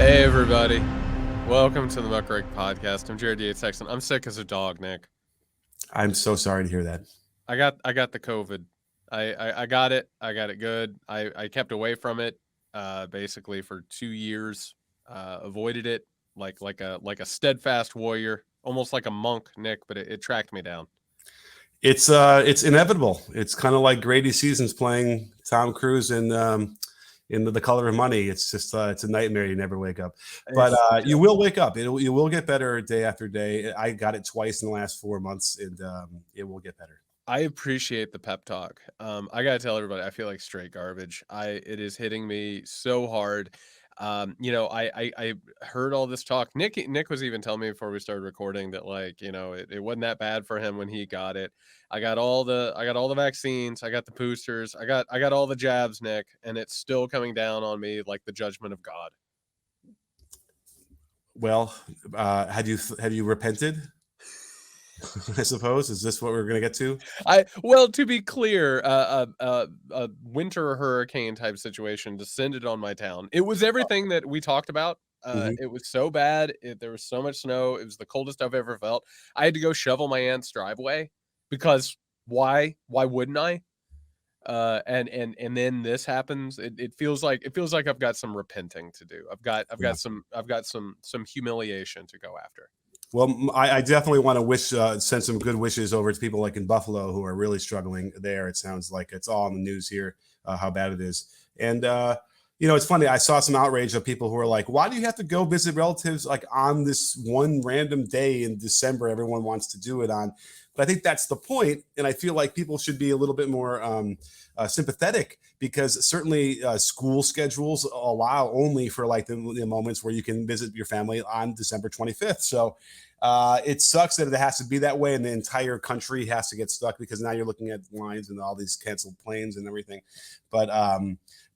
Hey everybody, welcome to the Muckrake Podcast. I'm Jared Yates Texan. I'm sick as a dog, Nick. I'm so sorry to hear that. I got the COVID. I got it. I got it good. I kept away from it basically for 2 years. Avoided it like a steadfast warrior, almost like a monk, Nick. But it tracked me down. It's inevitable. It's kind of like Grady Seasons playing Tom Cruise in the Color of Money. It's just it's a nightmare. You never wake up, but It's you will wake up. You will get better day after day. I got it twice in the last 4 months, and it will get better. I appreciate the pep talk. I gotta tell everybody, I feel like straight garbage. It is hitting me so hard. I heard all this talk. Nick was even telling me before we started recording that it wasn't that bad for him when he got it. I got all the vaccines. I got the boosters. I got all the jabs, Nick, and it's still coming down on me like the judgment of God. Well, had you repented? I suppose is this what we're gonna get to? Well, to be clear, a winter hurricane type situation descended on my town. It was everything that we talked about. Mhm. It was so bad. There was so much snow. It was the coldest I've ever felt. I had to go shovel my aunt's driveway because why? Why wouldn't I? And then this happens. It feels like I've got some repenting to do. Yeah. I've got some humiliation to go after. Well, I definitely want to send some good wishes over to people like in Buffalo who are really struggling there. It sounds like it's all in the news here, how bad it is. And, it's funny. I saw some outrage of people who are like, why do you have to go visit relatives like on this one random day in December? Everyone wants to do it on. But I think that's the point. And I feel like people should be a little bit more sympathetic because certainly school schedules allow only for like the moments where you can visit your family on December 25th. So it sucks that it has to be that way and the entire country has to get stuck because now you're looking at lines and all these canceled planes and everything. But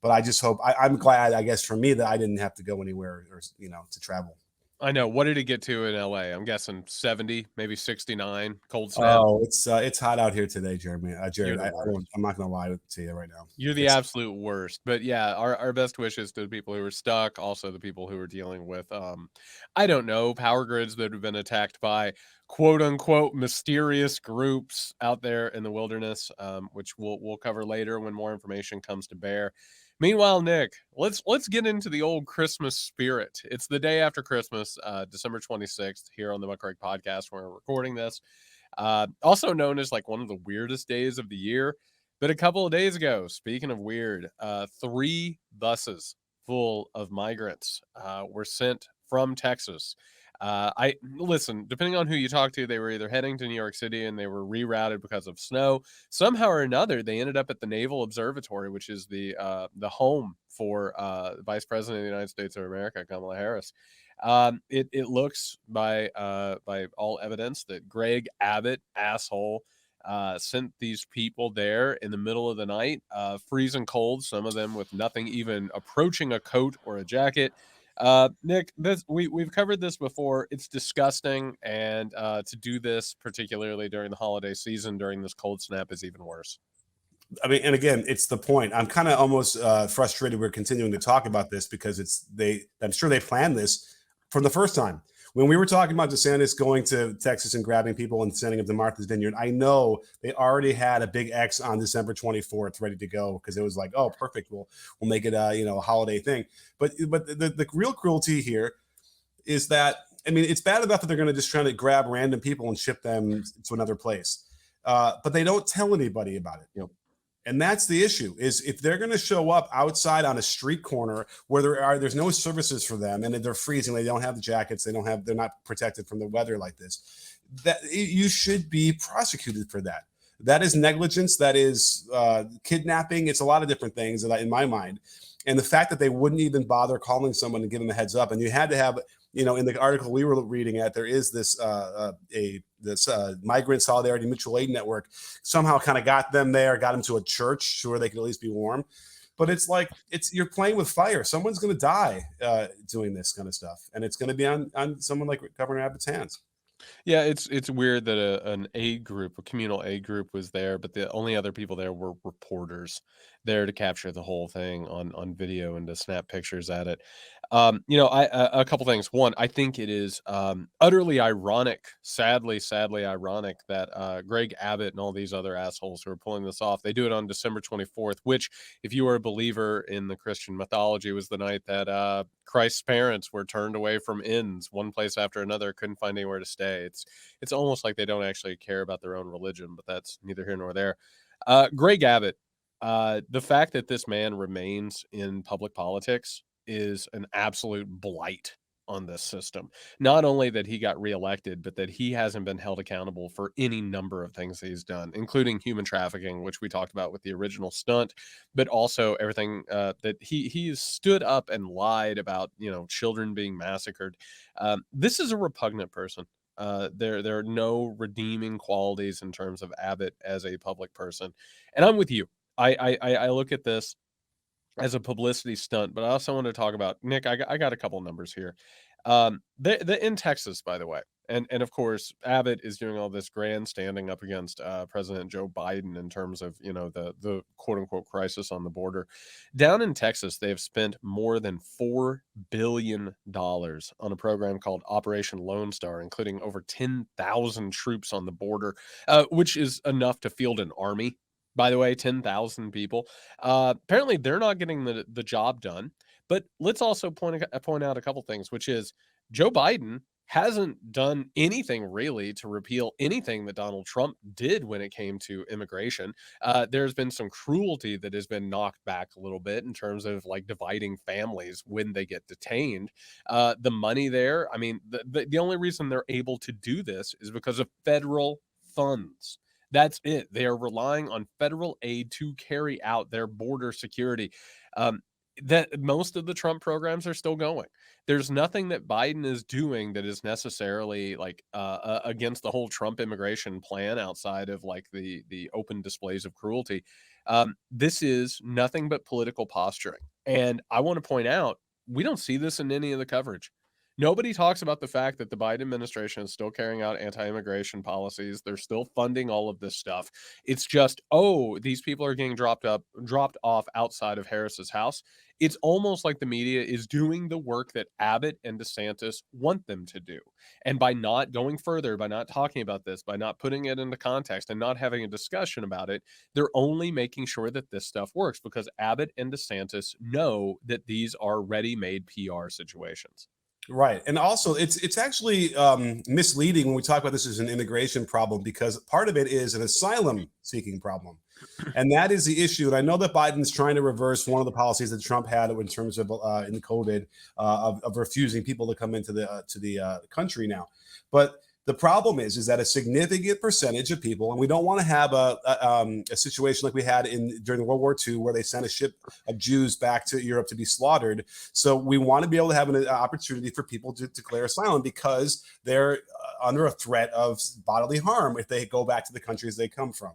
I just hope I'm glad, I guess, for me that I didn't have to go anywhere or to travel. I know. What did it get to in LA? I'm guessing 70, maybe 69, cold snap. Oh, it's hot out here today, Jeremy. You're Jared, the worst. I'm not gonna lie to you right now. You're the It's absolute worst. But yeah, our best wishes to the people who are stuck, also the people who are dealing with I don't know, power grids that have been attacked by quote unquote mysterious groups out there in the wilderness, which we'll cover later when more information comes to bear. Meanwhile, Nick, let's get into the old Christmas spirit. It's the day after Christmas, December 26th, here on the Muckrake Podcast when we're recording this. Also known as like one of the weirdest days of the year. But a couple of days ago, speaking of weird, 3 buses full of migrants were sent from Texas. I listen. Depending on who you talk to, they were either heading to New York City and they were rerouted because of snow. Somehow or another, they ended up at the Naval Observatory, which is the home for Vice President of the United States of America, Kamala Harris. It looks by all evidence that Greg Abbott, asshole, sent these people there in the middle of the night, freezing cold, some of them with nothing even approaching a coat or a jacket. Nick, we've covered this before. It's disgusting, and to do this, particularly during the holiday season, during this cold snap, is even worse. I mean, and again, it's the point. I'm kind of almost frustrated we're continuing to talk about this because I'm sure they planned this from the first time. When we were talking about DeSantis going to Texas and grabbing people and sending them to Martha's Vineyard, I know they already had a big X on December 24th ready to go because it was like, oh, perfect, we'll make it a holiday thing. But the real cruelty here is that, I mean, it's bad enough that they're going to just try to grab random people and ship them to another place, but they don't tell anybody about it. And that's the issue: is if they're going to show up outside on a street corner where there's no services for them and they're freezing, they don't have the jackets, they're not protected from the weather like this, that you should be prosecuted for that. That is negligence. That is kidnapping. It's a lot of different things in my mind. And the fact that they wouldn't even bother calling someone and giving them a heads up, and you had to have, in the article we were reading at, there is this migrant solidarity mutual aid network somehow kind of got them there, got them to a church where they could at least be warm. But it's like you're playing with fire. Someone's going to die doing this kind of stuff, and it's going to be on someone like Governor Abbott's hands. Yeah, it's weird that an aid group, a communal aid group, was there, but the only other people there were reporters. there to capture the whole thing on video and to snap pictures at it. A couple things. One, I think it is utterly ironic, sadly ironic that Greg Abbott and all these other assholes who are pulling this off. They do it on December 24th, which, if you are a believer in the Christian mythology, was the night that Christ's parents were turned away from inns, one place after another, couldn't find anywhere to stay. It's almost like they don't actually care about their own religion, but that's neither here nor there. Greg Abbott, the fact that this man remains in public politics is an absolute blight on this system. Not only that he got reelected, but that he hasn't been held accountable for any number of things that he's done, including human trafficking, which we talked about with the original stunt, but also everything that he stood up and lied about, children being massacred. This is a repugnant person. There are no redeeming qualities in terms of Abbott as a public person, and I'm with you. I look at this as a publicity stunt, but I also want to talk about Nick. I got a couple numbers here. The in Texas, by the way, and of course, Abbott is doing all this grandstanding up against President Joe Biden in terms of the quote unquote crisis on the border. Down in Texas, they have spent more than $4 billion on a program called Operation Lone Star, including over 10,000 troops on the border, which is enough to field an army. By the way, 10,000 people. Apparently, they're not getting the job done. But let's also point out a couple things, which is Joe Biden hasn't done anything really to repeal anything that Donald Trump did when it came to immigration. There's been some cruelty that has been knocked back a little bit in terms of like dividing families when they get detained. The money there, I mean, the only reason they're able to do this is because of federal funds. That's it. They are relying on federal aid to carry out their border security. Um, that most of the Trump programs are still going. There's nothing that Biden is doing that is necessarily like against the whole Trump immigration plan outside of like the open displays of cruelty. This is nothing but political posturing. And I want to point out we don't see this in any of the coverage. Nobody talks about the fact that the Biden administration is still carrying out anti-immigration policies. They're still funding all of this stuff. It's just, oh, these people are getting dropped off outside of Harris's house. It's almost like the media is doing the work that Abbott and DeSantis want them to do. And by not going further, by not talking about this, by not putting it into context and not having a discussion about it, they're only making sure that this stuff works because Abbott and DeSantis know that these are ready-made PR situations. Right. And also it's actually misleading when we talk about this as an immigration problem because part of it is an asylum seeking problem. And that is the issue. And I know that Biden's trying to reverse one of the policies that Trump had in terms of in COVID of refusing people to come into the country now. But the problem is that a significant percentage of people, and we don't want to have a situation like we had during World War II, where they sent a ship of Jews back to Europe to be slaughtered. So we want to be able to have an opportunity for people to declare asylum because they're under a threat of bodily harm if they go back to the countries they come from.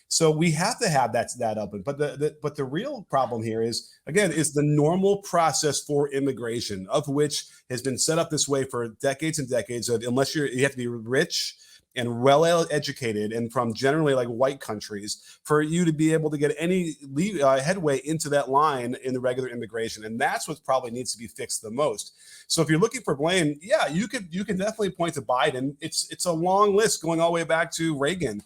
So we have to have that open. But the real problem here is the normal process for immigration, of which has been set up this way for decades and decades. Of unless you have to be rich and well educated and from generally like white countries for you to be able to get any headway into that line in the regular immigration. And that's what probably needs to be fixed the most. So if you're looking for blame, yeah, you can definitely point to Biden. It's a long list going all the way back to Reagan.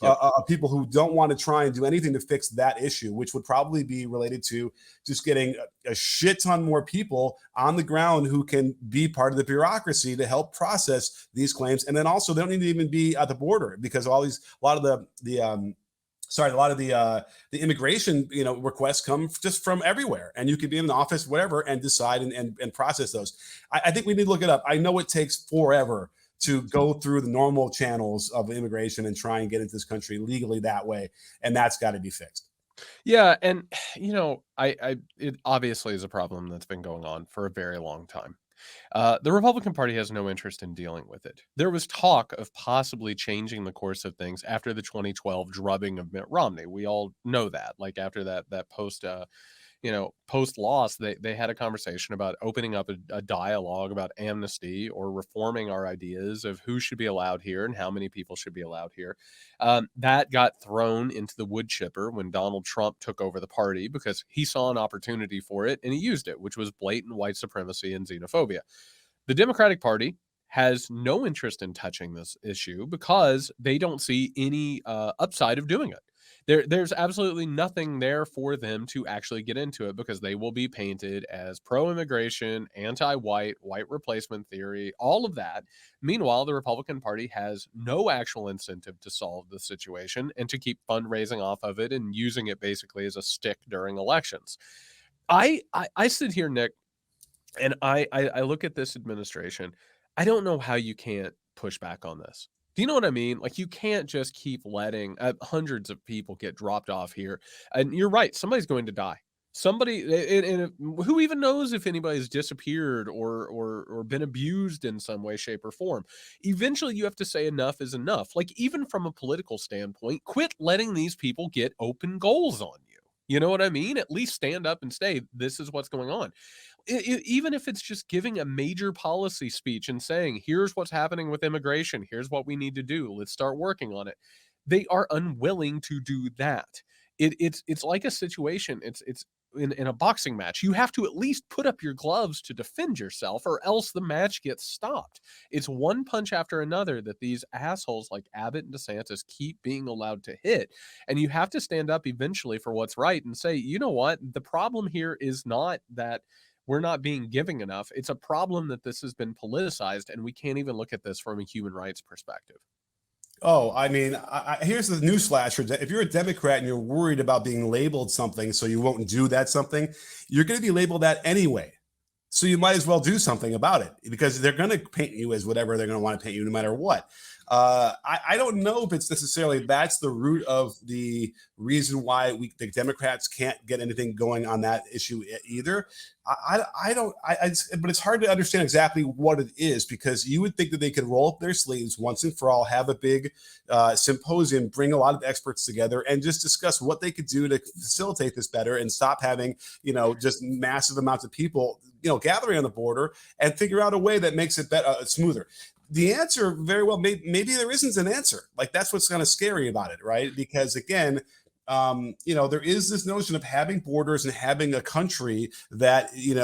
Yep. People who don't want to try and do anything to fix that issue, which would probably be related to just getting a shit ton more people on the ground who can be part of the bureaucracy to help process these claims. And then also they don't need to even be at the border because a lot of the immigration requests come just from everywhere, and you could be in the office, whatever, and decide and process those. I think we need to look it up. I know it takes forever to go through the normal channels of immigration and try and get into this country legally that way. And that's got to be fixed. Yeah, and it obviously is a problem that's been going on for a very long time. The Republican Party has no interest in dealing with it. There was talk of possibly changing the course of things after the 2012 drubbing of Mitt Romney. We all know that, like after that post post loss, they had a conversation about opening up a dialogue about amnesty or reforming our ideas of who should be allowed here and how many people should be allowed here. That got thrown into the wood chipper when Donald Trump took over the party because he saw an opportunity for it and he used it, which was blatant white supremacy and xenophobia. The Democratic Party has no interest in touching this issue because they don't see any upside of doing it. There's absolutely nothing there for them to actually get into it because they will be painted as pro-immigration, anti-white, white replacement theory, all of that. Meanwhile, the Republican Party has no actual incentive to solve the situation and to keep fundraising off of it and using it basically as a stick during elections. I sit here, Nick, and I look at this administration. I don't know how you can't push back on this. Do you know what I mean? Like, you can't just keep letting hundreds of people get dropped off here. And you're right, somebody's going to die. Somebody, who even knows if anybody's disappeared or been abused in some way, shape, or form. Eventually, you have to say enough is enough. Like, even from a political standpoint, quit letting these people get open goals on you. You know what I mean? At least stand up and say, this is what's going on. Even if it's just giving a major policy speech and saying, here's what's happening with immigration, here's what we need to do, let's start working on it. They are unwilling to do that. It's like a situation. It's in a boxing match. You have to at least put up your gloves to defend yourself, or else the match gets stopped. It's one punch after another that these assholes like Abbott and DeSantis keep being allowed to hit. And you have to stand up eventually for what's right and say, you know what? The problem here is not that we're not being giving enough. It's a problem that this has been politicized, and we can't even look at this from a human rights perspective. Oh, I mean, here's the newsflash: if you're a Democrat and you're worried about being labeled something, so you won't do that something, you're going to be labeled that anyway. So you might as well do something about it because they're going to paint you as whatever they're going to want to paint you, no matter what. I don't know if it's necessarily that's the root of the reason why the Democrats can't get anything going on that issue either. I don't, but it's hard to understand exactly what it is because you would think that they could roll up their sleeves once and for all, have a big symposium, bring a lot of experts together, and just discuss what they could do to facilitate this better and stop having just massive amounts of people gathering on the border and figure out a way that makes it better, smoother. The answer very well maybe there isn't an answer. Like that's what's kind of scary about it, right? Because again, there is this notion of having borders and having a country that you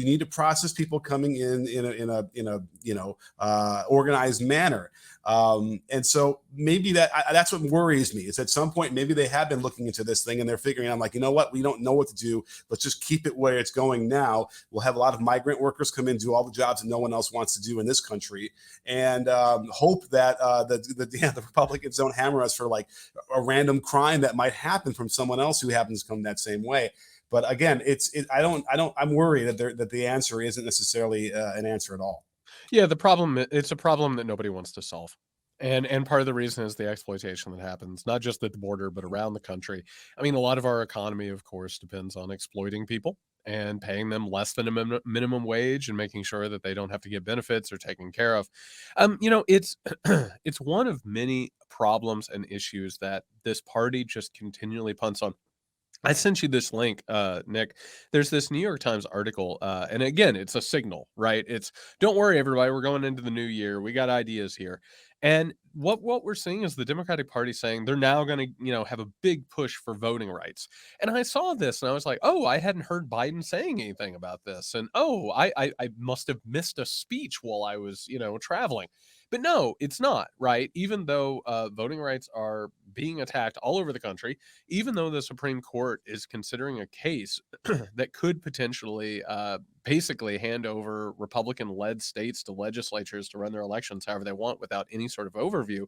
need to process people coming in a organized manner. And so maybe that's what worries me is at some point maybe they have been looking into this thing and they're figuring out like, you know what, we don't know what to do. Let's just keep it where it's going now. We'll have a lot of migrant workers come in, do all the jobs that no one else wants to do in this country, and hope that the Republicans don't hammer us for like a random crime that might happen from someone else who happens to come that same way. But again, I'm worried that the answer isn't necessarily an answer at all. Yeah, it's a problem that nobody wants to solve. And part of the reason is the exploitation that happens, not just at the border, but around the country. I mean, a lot of our economy, of course, depends on exploiting people and paying them less than a minimum wage and making sure that they don't have to get benefits or taken care of. It's it's one of many problems and issues that this party just continually punts on. I sent you this link, Nick. There's this New York Times article, and again, it's a signal, right? It's don't worry, everybody, we're going into the new year. We got ideas here. And what we're seeing is the Democratic Party saying they're now going to, have a big push for voting rights. And I saw this and I was like, oh, I hadn't heard Biden saying anything about this. And oh, I must have missed a speech while I was, traveling. But no, it's not, right? Even though voting rights are being attacked all over the country, even though the Supreme Court is considering a case that could potentially basically hand over Republican led states to legislatures to run their elections however they want without any sort of overview,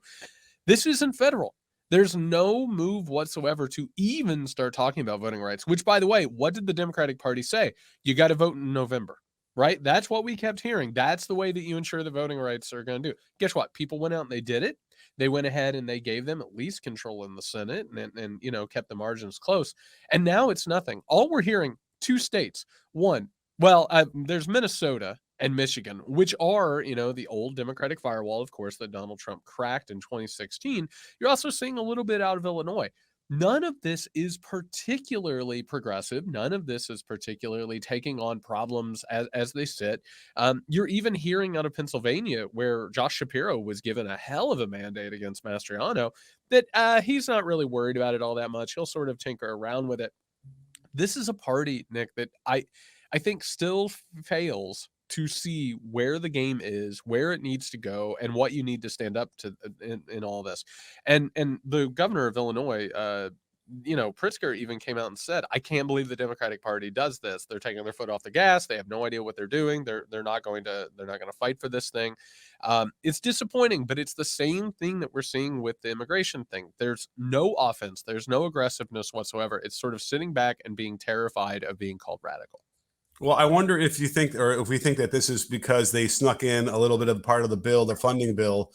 this isn't federal. There's no move whatsoever to even start talking about voting rights, which, by the way, what did the Democratic Party say? You got to vote in November. Right? That's what we kept hearing. That's the way that you ensure the voting rights are going to do. Guess what? People went out and they did it. They went ahead and they gave them at least control in the Senate and kept the margins close. And now it's nothing. All we're hearing, two states. One, well, there's Minnesota and Michigan, which are, the old Democratic firewall, of course, that Donald Trump cracked in 2016. You're also seeing a little bit out of Illinois. None of this is particularly progressive. None of this is particularly taking on problems as they sit. You're even hearing out of Pennsylvania, where Josh Shapiro was given a hell of a mandate against Mastriano, that he's not really worried about it all that much. He'll sort of tinker around with it. This is a party, Nick, that I think still fails to see where the game is, where it needs to go, and what you need to stand up to in all this. And the governor of Illinois, Pritzker even came out and said, "I can't believe the Democratic Party does this. They're taking their foot off the gas. They have no idea what they're doing. They're not going to fight for this thing." It's disappointing, but it's the same thing that we're seeing with the immigration thing. There's no offense. There's no aggressiveness whatsoever. It's sort of sitting back and being terrified of being called radical. Well, I wonder if you think, or if we think that this is because they snuck in a little bit of part of the bill, the funding bill,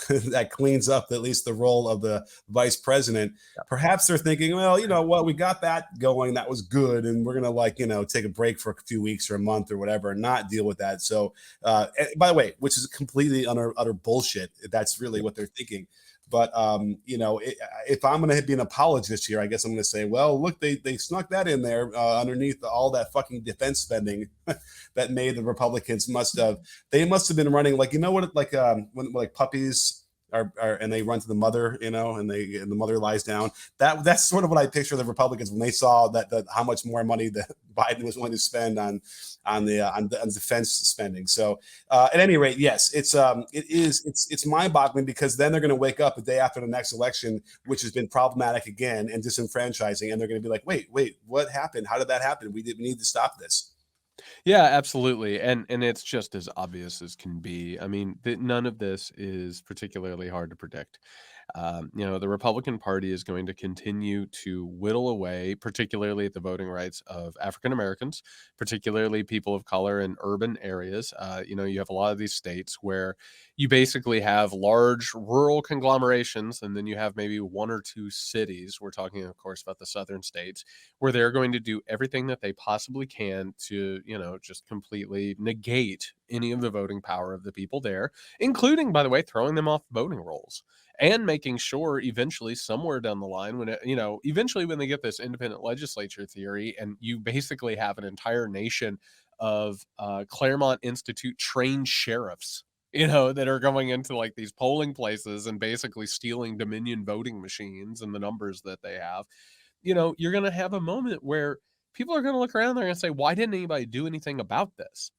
that cleans up at least the role of the vice president. Perhaps they're thinking, well, you know what, we got that going, that was good, and we're gonna take a break for a few weeks or a month or whatever, and not deal with that. So, by the way, which is completely utter bullshit. That's really what they're thinking. But if I'm going to be an apologist here, I guess I'm going to say, well, look, they snuck that in there underneath all that fucking defense spending that made the Republicans they must have been running like, what, like when like puppies are and they run to the mother, and the mother lies down. That's sort of what I picture the Republicans when they saw that how much more money that Biden was willing to spend on defense spending. So at any rate, yes, it's mind-boggling, because then they're going to wake up the day after the next election, which has been problematic again and disenfranchising, and they're going to be like, wait, what happened? How did that happen? We need to stop this. Yeah, absolutely, and it's just as obvious as can be. I mean, none of this is particularly hard to predict. The Republican Party is going to continue to whittle away, particularly at the voting rights of African Americans, particularly people of color in urban areas. You have a lot of these states where you basically have large rural conglomerations, and then you have maybe one or two cities. We're talking, of course, about the southern states, where they're going to do everything that they possibly can to, just completely negate any of the voting power of the people there, including, by the way, throwing them off voting rolls and making sure eventually somewhere down the line eventually when they get this independent legislature theory, and you basically have an entire nation of Claremont Institute trained sheriffs, that are going into like these polling places and basically stealing Dominion voting machines and the numbers that they have. You're going to have a moment where people are going to look around, they're going to say, why didn't anybody do anything about this?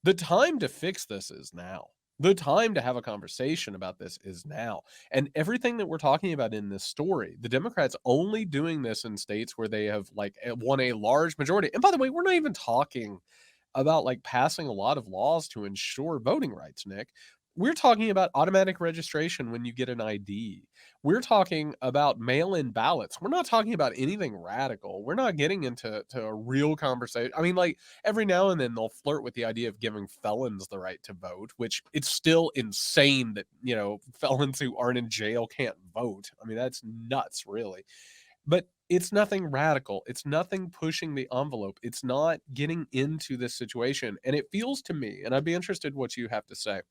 The time to fix this is now. The time to have a conversation about this is now. And everything that we're talking about in this story, the Democrats only doing this in states where they have like won a large majority. And by the way, we're not even talking about like passing a lot of laws to ensure voting rights, Nick. We're talking about automatic registration when you get an ID. We're talking about mail-in ballots. We're not talking about anything radical. We're not getting into a real conversation. I mean, like every now and then they'll flirt with the idea of giving felons the right to vote, which it's still insane that, felons who aren't in jail can't vote. I mean, that's nuts, really. But it's nothing radical. It's nothing pushing the envelope. It's not getting into this situation. And it feels to me, and I'd be interested what you have to say.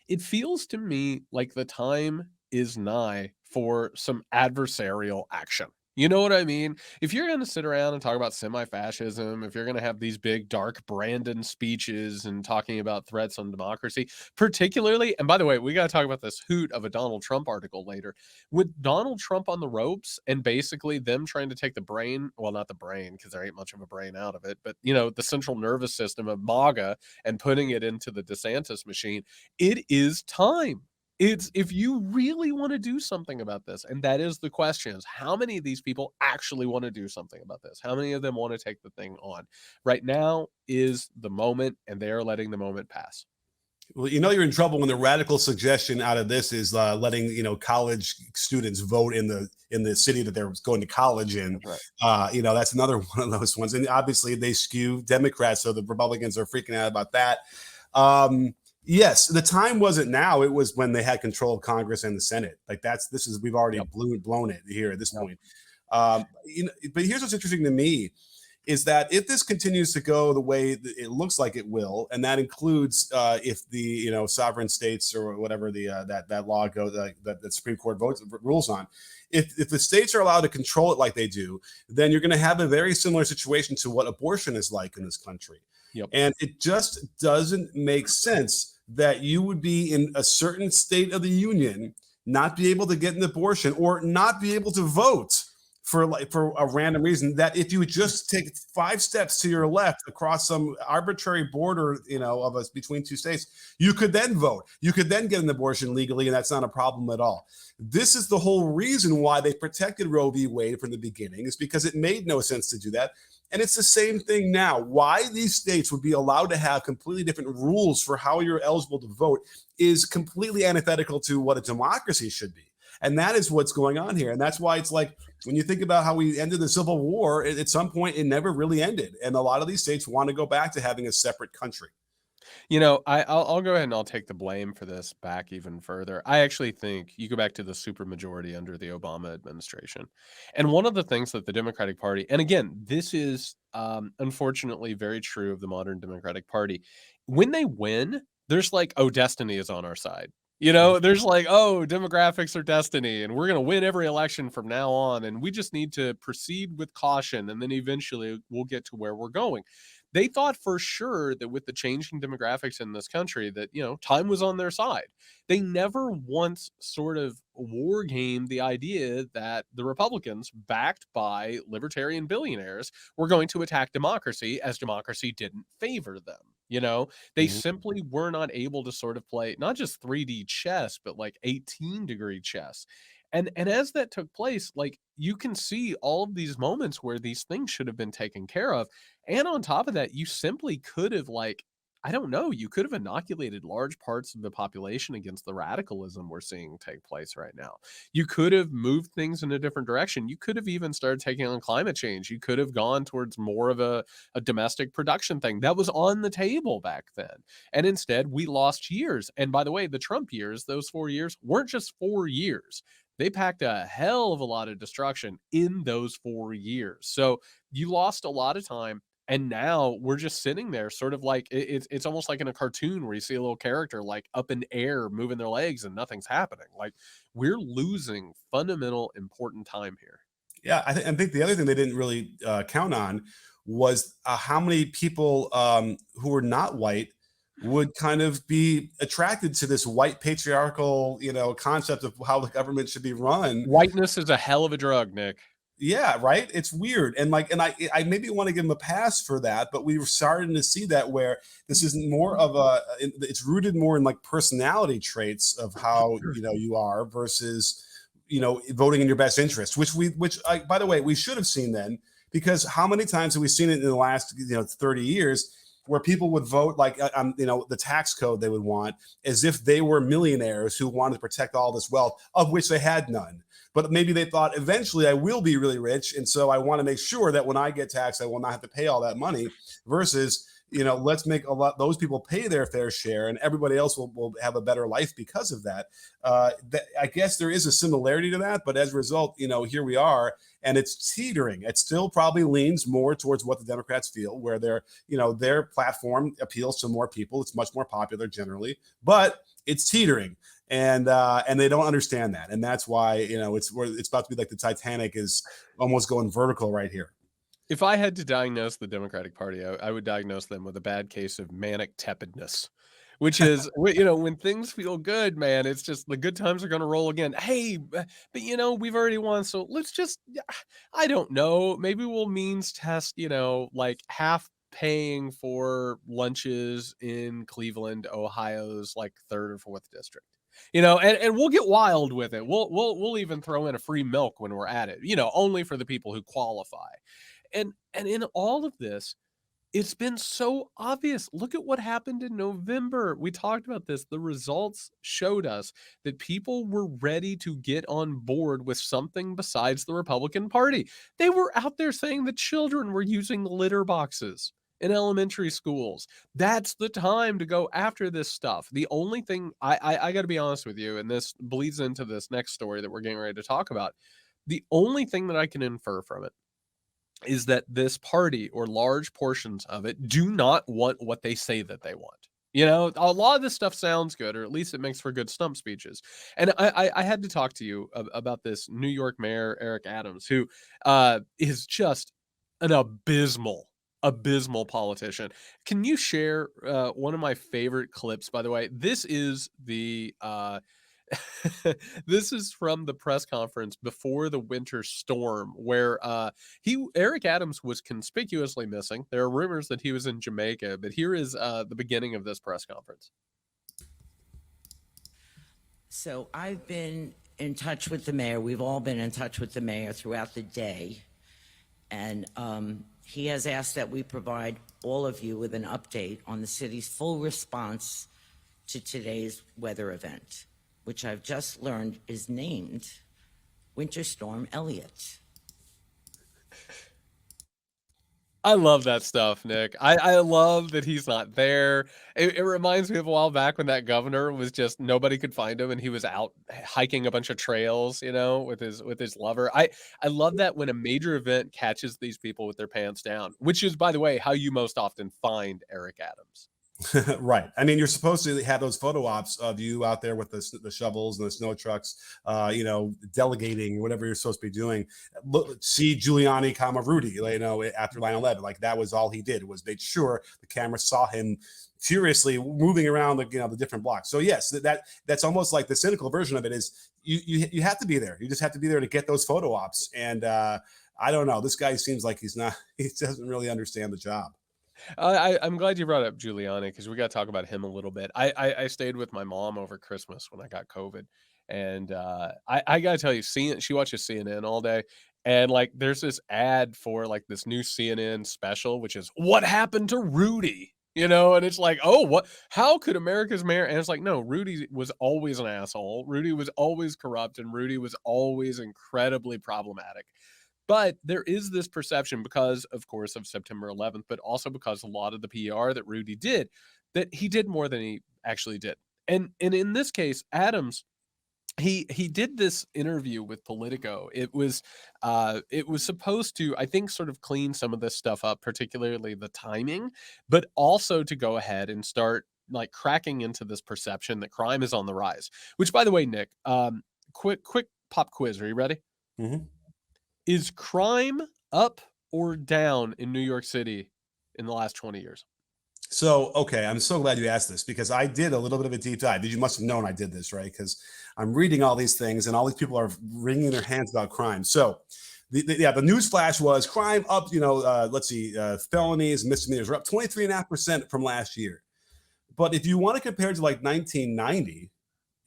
It feels to me like the time is nigh for some adversarial action. You know what I mean? If you're going to sit around and talk about semi-fascism, if you're going to have these big dark Brandon speeches and talking about threats on democracy, particularly, and by the way, we got to talk about this hoot of a Donald Trump article later, with Donald Trump on the ropes and basically them trying to take the brain, well, not the brain, because there ain't much of a brain out of it, but the central nervous system of MAGA and putting it into the DeSantis machine. It is time. It's if you really want to do something about this, and that is the question, is how many of these people actually want to do something about this? How many of them want to take the thing on? Right now is the moment, and they are letting the moment pass. Well, you're in trouble when the radical suggestion out of this is letting college students vote in the city that they're going to college in. Right. That's another one of those ones, and obviously they skew Democrats, so the Republicans are freaking out about that. Yes, the time wasn't now. It was when they had control of Congress and the Senate. Like we've already blown it here at this point. But here's what's interesting to me is that if this continues to go the way it looks like it will, and that includes if the sovereign states or whatever that law goes that the Supreme Court votes rules on, if the states are allowed to control it like they do, then you're going to have a very similar situation to what abortion is like in this country. Yep. And it just doesn't make sense that you would be in a certain state of the union, not be able to get an abortion or not be able to vote for a random reason, that if you would just take 5 steps to your left across some arbitrary border of us between two states, you could then vote, you could then get an abortion legally, and that's not a problem at all. This is the whole reason why they protected Roe v. Wade from the beginning, is because it made no sense to do that. And it's the same thing now. Why these states would be allowed to have completely different rules for how you're eligible to vote is completely antithetical to what a democracy should be. And that is what's going on here. And that's why it's like, when you think about how we ended the Civil War, at some point it never really ended. And a lot of these states want to go back to having a separate country. I'll go ahead and I'll take the blame for this back even further. I actually think you go back to the supermajority under the Obama administration. And one of the things that the Democratic Party, and again, this is unfortunately very true of the modern Democratic Party, when they win, there's like, oh, destiny is on our side. There's like, oh, demographics are destiny, and we're going to win every election from now on. And we just need to proceed with caution. And then eventually we'll get to where we're going. They thought for sure that with the changing demographics in this country that, time was on their side. They never once sort of war gamed the idea that the Republicans, backed by libertarian billionaires, were going to attack democracy, as democracy didn't favor them. They Mhm. simply were not able to sort of play not just 3D chess, but like 18-degree chess. And as that took place, like, you can see all of these moments where these things should have been taken care of. And on top of that, you simply could have, like, I don't know, you could have inoculated large parts of the population against the radicalism we're seeing take place right now. You could have moved things in a different direction. You could have even started taking on climate change. You could have gone towards more of a domestic production thing that was on the table back then. And instead, we lost years. And by the way, the Trump years, those 4 years, weren't just 4 years. They packed a hell of a lot of destruction in those 4 years. So you lost a lot of time. And now we're just sitting there, sort of like it's almost like in a cartoon where you see a little character like up in air moving their legs and nothing's happening. Like, we're losing fundamental important time here. Yeah, I think the other thing they didn't really count on was how many people who were not white would kind of be attracted to this white patriarchal, concept of how the government should be run. Whiteness is a hell of a drug, Nick. Yeah, right. It's weird, and I maybe want to give him a pass for that, but we were starting to see that where this is more of it's rooted more in like personality traits of how you are versus voting in your best interest, by the way, we should have seen then, because how many times have we seen it in the last 30 years where people would vote like the tax code they would want, as if they were millionaires who wanted to protect all this wealth of which they had none. But maybe they thought, eventually I will be really rich, and so I want to make sure that when I get taxed, I will not have to pay all that money. Versus, let's make those people pay their fair share, and everybody else will have a better life because of that. I guess there is a similarity to that, but as a result, here we are, and it's teetering. It still probably leans more towards what the Democrats feel, where their platform appeals to more people. It's much more popular generally, but it's teetering, and they don't understand that, and that's why it's about to be like the Titanic is almost going vertical right here. If I had to diagnose the Democratic Party, I would diagnose them with a bad case of manic tepidness, which is, when things feel good, man, it's just the good times are going to roll again. Hey, but we've already won. So let's just, yeah, I don't know. Maybe we'll means test, like half paying for lunches in Cleveland, Ohio's like third or fourth district. And we'll get wild with it. We'll even throw in a free milk when we're at it, only for the people who qualify. And in all of this, it's been so obvious. Look at what happened in November. We talked about this. The results showed us that people were ready to get on board with something besides the Republican Party. They were out there saying that children were using litter boxes in elementary schools. That's the time to go after this stuff. The only thing I got to be honest with you, and this bleeds into this next story that we're getting ready to talk about. The only thing that I can infer from it is that this party or large portions of it do not want what they say that they want. A lot of this stuff sounds good, or at least it makes for good stump speeches. And I had to talk to you about this New York Mayor Eric Adams, who is just an abysmal politician. Can you share one of my favorite clips? By the way, this is the this is from the press conference before the winter storm where he Eric Adams was conspicuously missing. There are rumors that he was in Jamaica, but here is the beginning of this press conference. So I've been in touch with the mayor. We've all been in touch with the mayor throughout the day. And he has asked that we provide all of you with an update on the city's full response to today's weather event, which I've just learned is named Winter Storm Elliott. I love that stuff, Nick. I love that he's not there. It reminds me of a while back when that governor was just nobody could find him and he was out hiking a bunch of trails, with his lover. I love that when a major event catches these people with their pants down, which is, by the way, how you most often find Eric Adams. Right. I mean, you're supposed to have those photo ops of you out there with the shovels and the snow trucks, delegating whatever you're supposed to be doing. Look, see Giuliani, Rudy, after 9/11, like that was all he did was make sure the camera saw him furiously moving around the different blocks. So yes, that's almost like the cynical version of it is you have to be there. You just have to be there to get those photo ops. And I don't know. This guy seems like he doesn't really understand the job. I'm glad you brought up Giuliani because we got to talk about him a little bit. I stayed with my mom over Christmas when I got COVID, and I gotta tell you, seeing she watches CNN all day, and like there's this ad for like this new CNN special, which is what happened to Rudy. And it's like, oh, what? How could America's mayor? And it's like, no, Rudy was always an asshole. Rudy was always corrupt, and Rudy was always incredibly problematic. But there is this perception because, of course, of September 11th, but also because a lot of the PR that Rudy did, that he did more than he actually did. And in this case, Adams, he did this interview with Politico. It was supposed to, I think, sort of clean some of this stuff up, particularly the timing, but also to go ahead and start like cracking into this perception that crime is on the rise. Which, by the way, Nick, quick pop quiz. Are you ready? Mhm. Is crime up or down in New York City in the last 20 years? So, okay, I'm so glad you asked this because I did a little bit of a deep dive. You must have known I did this, right? Because I'm reading all these things and all these people are wringing their hands about crime. So, the news flash was crime up, let's see, felonies, misdemeanors are up 23.5% from last year. But if you want to compare to like 1990,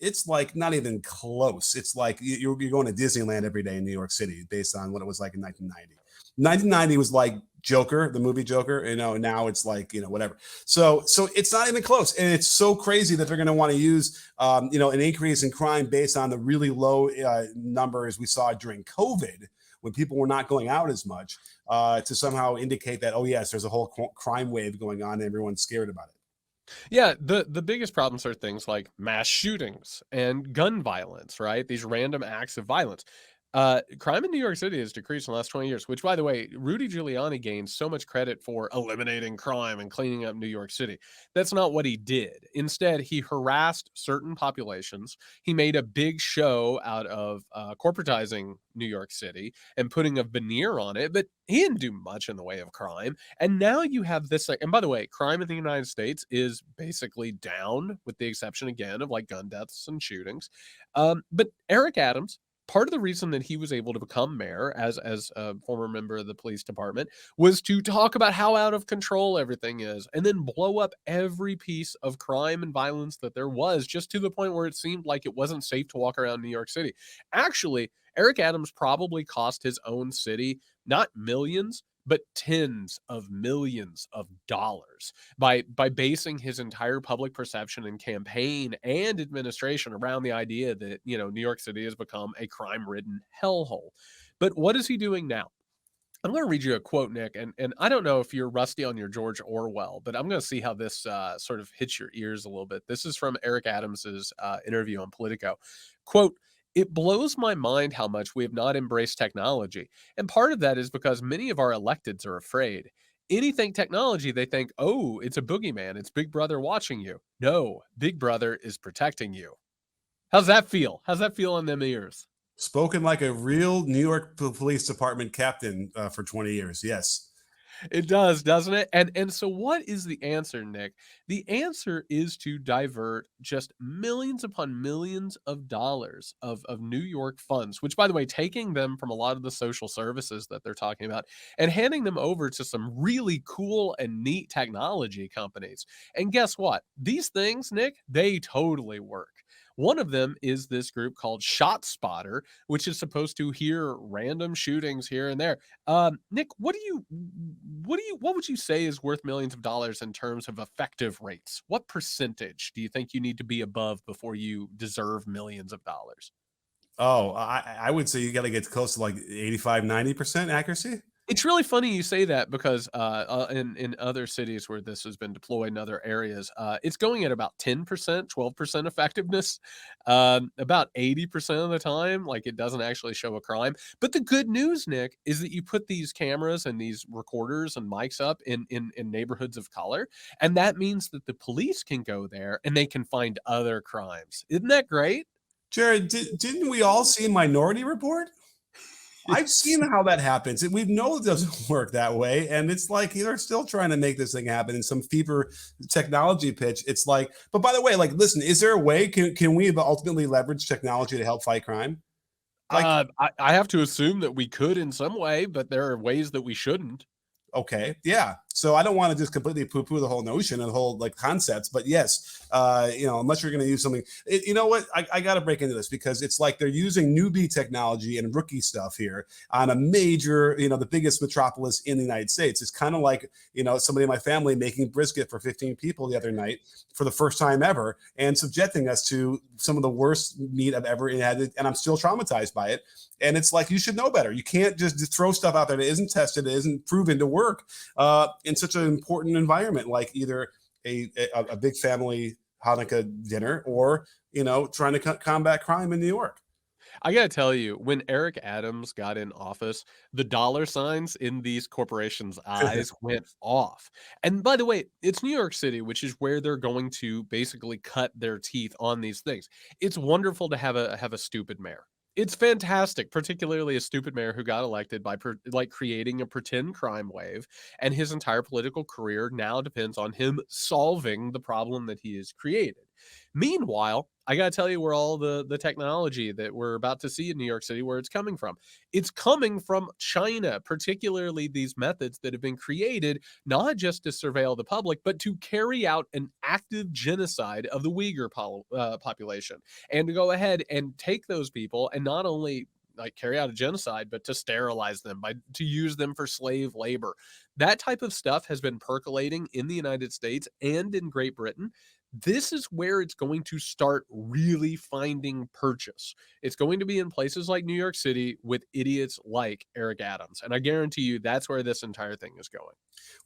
it's like not even close. It's like you're going to Disneyland every day in New York City based on what it was like in 1990. 1990 was like Joker, the movie Joker, now it's like, whatever. So it's not even close. And it's so crazy that they're going to want to use, an increase in crime based on the really low numbers we saw during COVID when people were not going out as much to somehow indicate that, oh, yes, there's a whole crime wave going on and everyone's scared about it. Yeah, the biggest problems are things like mass shootings and gun violence, right? These random acts of violence. Crime in New York City has decreased in the last 20 years, which, by the way, Rudy Giuliani gains so much credit for eliminating crime and cleaning up New York City. That's not what he did. Instead, he harassed certain populations. He made a big show out of corporatizing New York City and putting a veneer on it, but he didn't do much in the way of crime. And now you have this, like, and by the way, crime in the United States is basically down, with the exception again of like gun deaths and shootings. But Eric Adams, part of the reason that he was able to become mayor as a former member of the police department was to talk about how out of control everything is and then blow up every piece of crime and violence that there was, just to the point where it seemed like it wasn't safe to walk around New York City. Actually, Eric Adams probably cost his own city not millions but tens of millions of dollars by basing his entire public perception and campaign and administration around the idea that, New York City has become a crime-ridden hellhole. But what is he doing now? I'm going to read you a quote, Nick, and I don't know if you're rusty on your George Orwell, but I'm going to see how this sort of hits your ears a little bit. This is from Eric Adams's interview on Politico. Quote, It blows my mind how much we have not embraced technology. And part of that is because many of our electeds are afraid. Anything technology, they think, oh, it's a boogeyman. It's Big Brother watching you. No, Big Brother is protecting you. How's that feel? How's that feel in them ears? Spoken like a real New York Police Department captain for 20 years. Yes. It does, doesn't it? And so what is the answer, Nick? The answer is to divert just millions upon millions of dollars of New York funds, which by the way, taking them from a lot of the social services that they're talking about and handing them over to some really cool and neat technology companies. And guess what? These things, Nick, they totally work. One of them is this group called ShotSpotter, which is supposed to hear random shootings here and there. Nick, what would you say is worth millions of dollars in terms of effective rates? What percentage do you think you need to be above before you deserve millions of dollars? Oh, I would say you got to get close to like 85, 90% accuracy. It's really funny you say that because in other cities where this has been deployed in other areas, it's going at about 10%, 12% effectiveness. About 80% of the time, like it doesn't actually show a crime. But the good news, Nick, is that you put these cameras and these recorders and mics up in neighborhoods of color, and that means that the police can go there and they can find other crimes. Isn't that great? Jared, didn't we all see Minority Report? I've seen how that happens. And we know it doesn't work that way. And it's like they're still trying to make this thing happen in some fever technology pitch. It's like, but by the way, like, listen, is there a way can we ultimately leverage technology to help fight crime? Like, I have to assume that we could in some way, but there are ways that we shouldn't. okay, yeah. So I don't want to just completely poo-poo the whole notion and the whole like concepts, but yes, unless you're going to use something, you know what? I got to break into this because it's like they're using newbie technology and rookie stuff here on a major, the biggest metropolis in the United States. It's kind of like somebody in my family making brisket for 15 people the other night for the first time ever and subjecting us to some of the worst meat I've ever had, and I'm still traumatized by it. And it's like you should know better. You can't just throw stuff out there that isn't tested, that isn't proven to work in such an important environment, like either a big family Hanukkah dinner or trying to combat crime in New York. I gotta tell you, when Eric Adams got in office, the dollar signs in these corporations' eyes went off. And by the way, it's New York City, which is where they're going to basically cut their teeth on these things. It's wonderful to have a stupid mayor. It's fantastic, particularly a stupid mayor who got elected by like creating a pretend crime wave, and his entire political career now depends on him solving the problem that he has created. Meanwhile, I gotta tell you where all the technology that we're about to see in New York City, where it's coming from. It's coming from China, particularly these methods that have been created not just to surveil the public, but to carry out an active genocide of the Uyghur population, and to go ahead and take those people and not only like carry out a genocide, but to sterilize them to use them for slave labor. That type of stuff has been percolating in the United States and in Great Britain. This is where it's going to start really finding purchase. It's going to be in places like New York City with idiots like Eric Adams. And I guarantee you that's where this entire thing is going.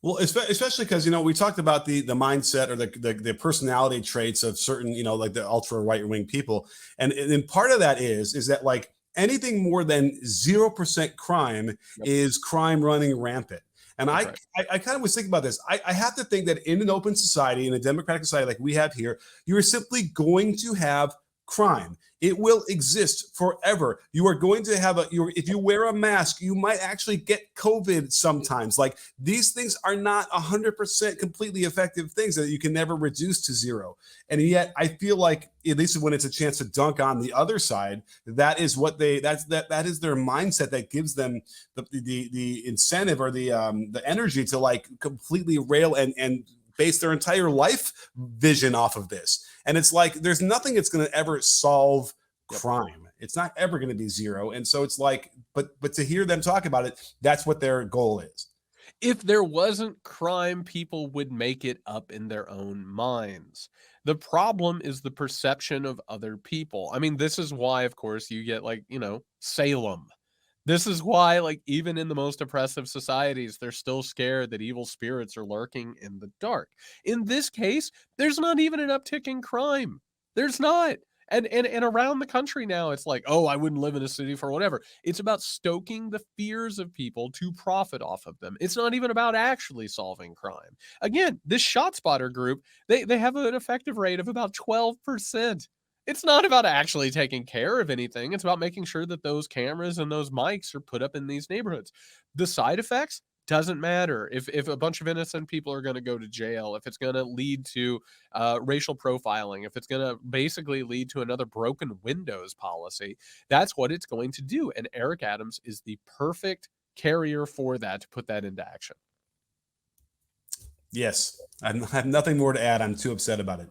Well, especially because we talked about the mindset or the personality traits of certain like the ultra right wing people, and part of that is that like anything more than 0% crime Yep, is crime running rampant. And that's I, right. I, I kind of was thinking about this. I have to think that in an open society, in a democratic society like we have here, you are simply going to have crime. It will exist forever. You are going to have if you wear a mask, you might actually get COVID sometimes. Like these things are not 100% completely effective things that you can never reduce to zero. And yet I feel like at least when it's a chance to dunk on the other side, that is what that is their mindset that gives them the incentive or the energy to like completely rail and base their entire life vision off of this. And it's like there's nothing that's going to ever solve Yep. crime. It's not ever going to be zero. And so it's like, but to hear them talk about it, that's what their goal is. If there wasn't crime, people would make it up in their own minds. The problem is the perception of other people. I mean, this is why, of course, you get like, Salem. This is why, like, even in the most oppressive societies, they're still scared that evil spirits are lurking in the dark. In this case, there's not even an uptick in crime. There's not. And around the country now, it's like, oh, I wouldn't live in a city for whatever. It's about stoking the fears of people to profit off of them. It's not even about actually solving crime. Again, this ShotSpotter group, they have an effective rate of about 12%. It's not about actually taking care of anything. It's about making sure that those cameras and those mics are put up in these neighborhoods. The side effects doesn't matter. If a bunch of innocent people are going to go to jail, if it's going to lead to racial profiling, if it's going to basically lead to another broken windows policy, that's what it's going to do. And Eric Adams is the perfect carrier for that, to put that into action. Yes, I have nothing more to add. I'm too upset about it.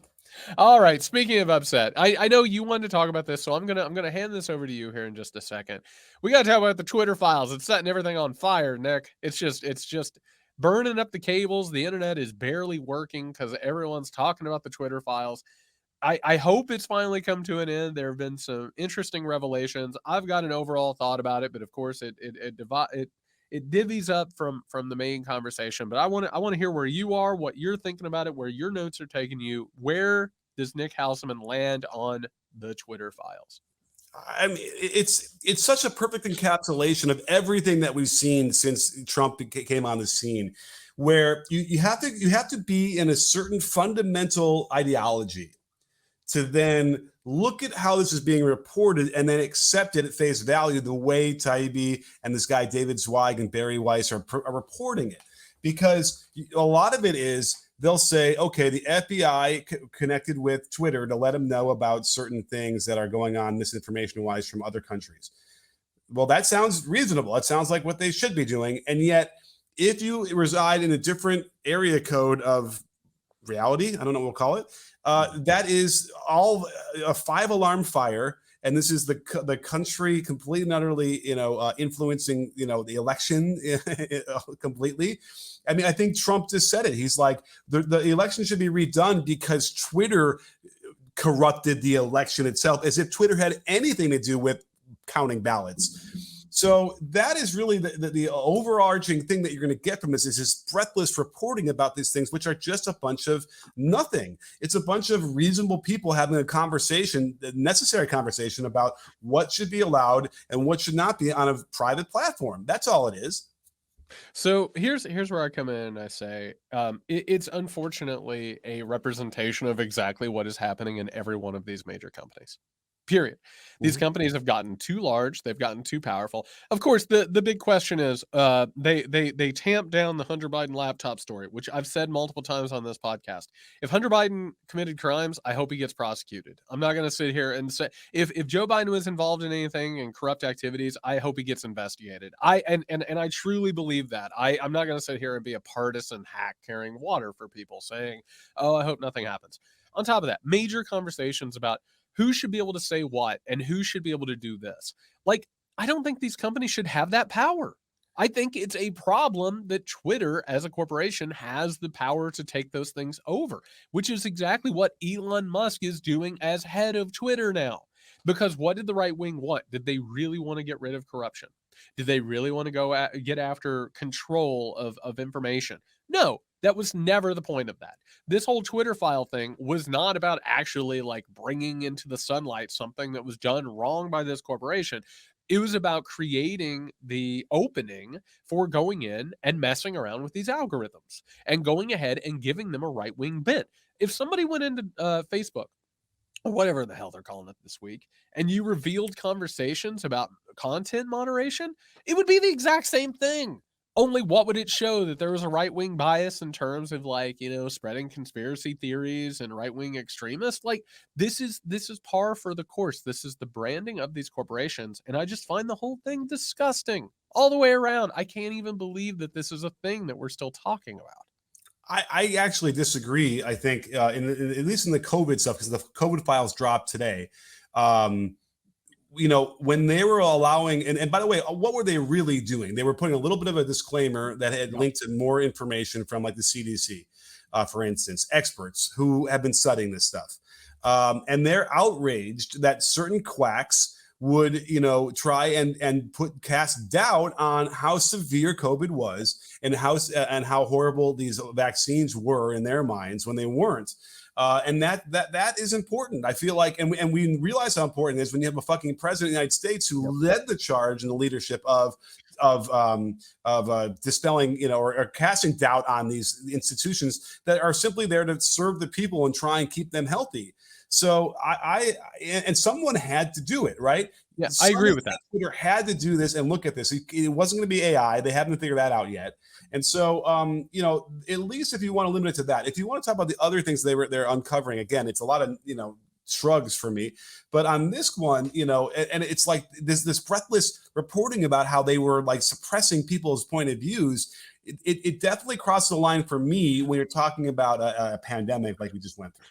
All right. Speaking of upset, I know you wanted to talk about this, so I'm gonna hand this over to you here in just a second. We gotta talk about the Twitter files. It's setting everything on fire, Nick. It's just burning up the cables. The internet is barely working because everyone's talking about the Twitter files. I hope it's finally come to an end. There have been some interesting revelations. I've got an overall thought about it, but of course it divvies up from the main conversation. But I want to hear where you are, what you're thinking about it, where your notes are taking you. Where does Nick Hauselman land on the Twitter files? I mean, it's such a perfect encapsulation of everything that we've seen since Trump came on the scene, where you have to be in a certain fundamental ideology to then look at how this is being reported and then accept it at face value the way Taibbi and this guy David Zweig and Barry Weiss are reporting it. Because a lot of it is they'll say, okay, the FBI connected with Twitter to let them know about certain things that are going on misinformation-wise from other countries. Well, that sounds reasonable. That sounds like what they should be doing. And yet, if you reside in a different area code of reality, I don't know what we'll call it, that is all a 5-alarm fire, and this is the country completely and utterly, influencing, the election completely. I mean, I think Trump just said it. He's like, the election should be redone because Twitter corrupted the election itself, as if Twitter had anything to do with counting ballots. So that is really the overarching thing that you're going to get from this is this breathless reporting about these things, which are just a bunch of nothing. It's a bunch of reasonable people having a conversation, a necessary conversation about what should be allowed and what should not be on a private platform. That's all it is. So here's where I come in and I say it's unfortunately a representation of exactly what is happening in every one of these major companies. Period. These companies have gotten too large. They've gotten too powerful. Of course, the big question is they tamped down the Hunter Biden laptop story, which I've said multiple times on this podcast. If Hunter Biden committed crimes, I hope he gets prosecuted. I'm not going to sit here and say if Joe Biden was involved in anything in corrupt activities, I hope he gets investigated. I truly believe that. I'm not going to sit here and be a partisan hack carrying water for people saying, "Oh, I hope nothing happens." On top of that, major conversations about who should be able to say what and who should be able to do this. Like, I don't think these companies should have that power. I think it's a problem that Twitter as a corporation has the power to take those things over, which is exactly what Elon Musk is doing as head of Twitter now. Because what did the right wing want? Did they really want to get rid of corruption? Did they really want to get after control of information? No, that was never the point of that. This whole Twitter file thing was not about actually like bringing into the sunlight something that was done wrong by this corporation. It was about creating the opening for going in and messing around with these algorithms and going ahead and giving them a right-wing bent. If somebody went into Facebook or whatever the hell they're calling it this week, and you revealed conversations about content moderation, it would be the exact same thing. Only what would it show? That there was a right-wing bias in terms of spreading conspiracy theories and right-wing extremists? Like this is par for the course. This is the branding of these corporations. And I just find the whole thing disgusting all the way around. I can't even believe that this is a thing that we're still talking about. I actually disagree. I think, at least in the COVID stuff, because the COVID files dropped today. When they were allowing, and by the way, what were they really doing? They were putting a little bit of a disclaimer that had linked to more information from like the CDC, for instance, experts who have been studying this stuff. And they're outraged that certain quacks would, try and cast doubt on how severe COVID was and how horrible these vaccines were in their minds when they weren't. And that is important. I feel like, and we realize how important it is when you have a fucking president of the United States who led the charge and the leadership of dispelling, or casting doubt on these institutions that are simply there to serve the people and try and keep them healthy. So and someone had to do it, right? Yeah, I agree with that. Twitter had to do this and look at this. It wasn't going to be AI. They haven't figured that out yet. And so, at least if you want to limit it to that, if you want to talk about the other things they're uncovering, again, it's a lot of, shrugs for me. But on this one, and it's like this breathless reporting about how they were like suppressing people's point of views. It definitely crosses the line for me when you're talking about a pandemic like we just went through.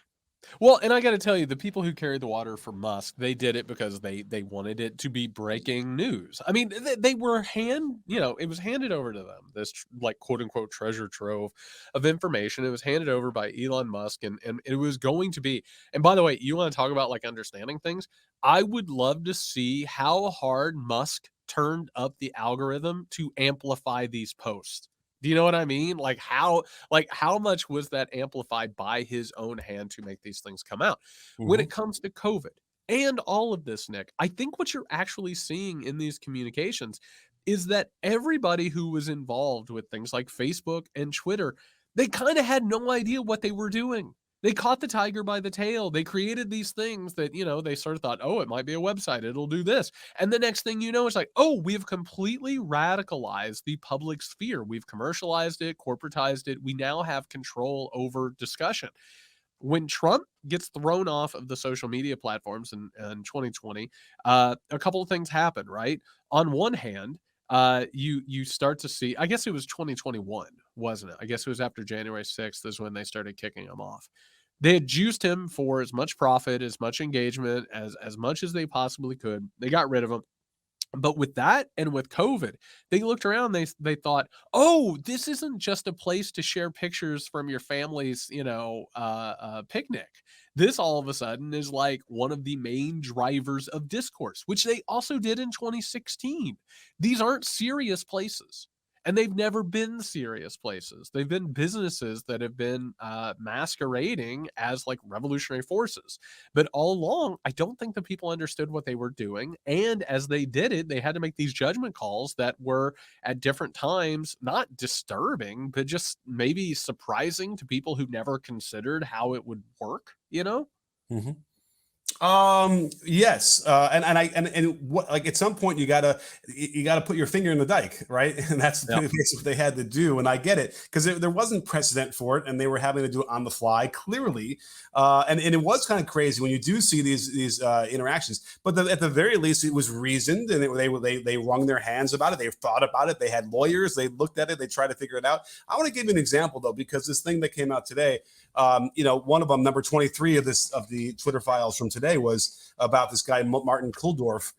Well, and I got to tell you, the people who carried the water for Musk, they did it because they wanted it to be breaking news. I mean, they were it was handed over to them, this like quote unquote treasure trove of information. It was handed over by Elon Musk, and it was going to be. And by the way, you want to talk about like understanding things? I would love to see how hard Musk turned up the algorithm to amplify these posts. Do you know what I mean? Like how much was that amplified by his own hand to make these things come out? When Mhm. it comes to COVID and all of this, Nick, I think what you're actually seeing in these communications is that everybody who was involved with things like Facebook and Twitter, they kind of had no idea what they were doing. They caught the tiger by the tail. They created these things that, they sort of thought, oh, it might be a website. It'll do this. And the next thing you know, it's like, oh, we've completely radicalized the public sphere. We've commercialized it, corporatized it. We now have control over discussion. When Trump gets thrown off of the social media platforms in 2020, a couple of things happen, right? On one hand, you start to see, I guess it was 2021, wasn't it? I guess it was after January 6th is when they started kicking him off. They had juiced him for as much profit, as much engagement, as much as they possibly could. They got rid of him. But with that and with COVID, they looked around, they thought, "Oh, this isn't just a place to share pictures from your family's, picnic. This all of a sudden is like one of the main drivers of discourse," which they also did in 2016. These aren't serious places. And they've never been serious places. They've been businesses that have been masquerading as like revolutionary forces. But all along, I don't think the people understood what they were doing. And as they did it, they had to make these judgment calls that were at different times not disturbing, but just maybe surprising to people who never considered how it would work, Mhm. Yes. And what, like, at some point you gotta put your finger in the dike, right? And that's Yeah. basically what they had to do. And I get it, because there wasn't precedent for it, and they were having to do it on the fly, clearly. And it was kind of crazy when you do see these interactions. But at the very least, it was reasoned, and they wrung their hands about it. They thought about it. They had lawyers. They looked at it. They tried to figure it out. I want to give you an example though, because this thing that came out today, one of them, number 23 of the Twitter files from today, was about this guy Martin Kulldorff,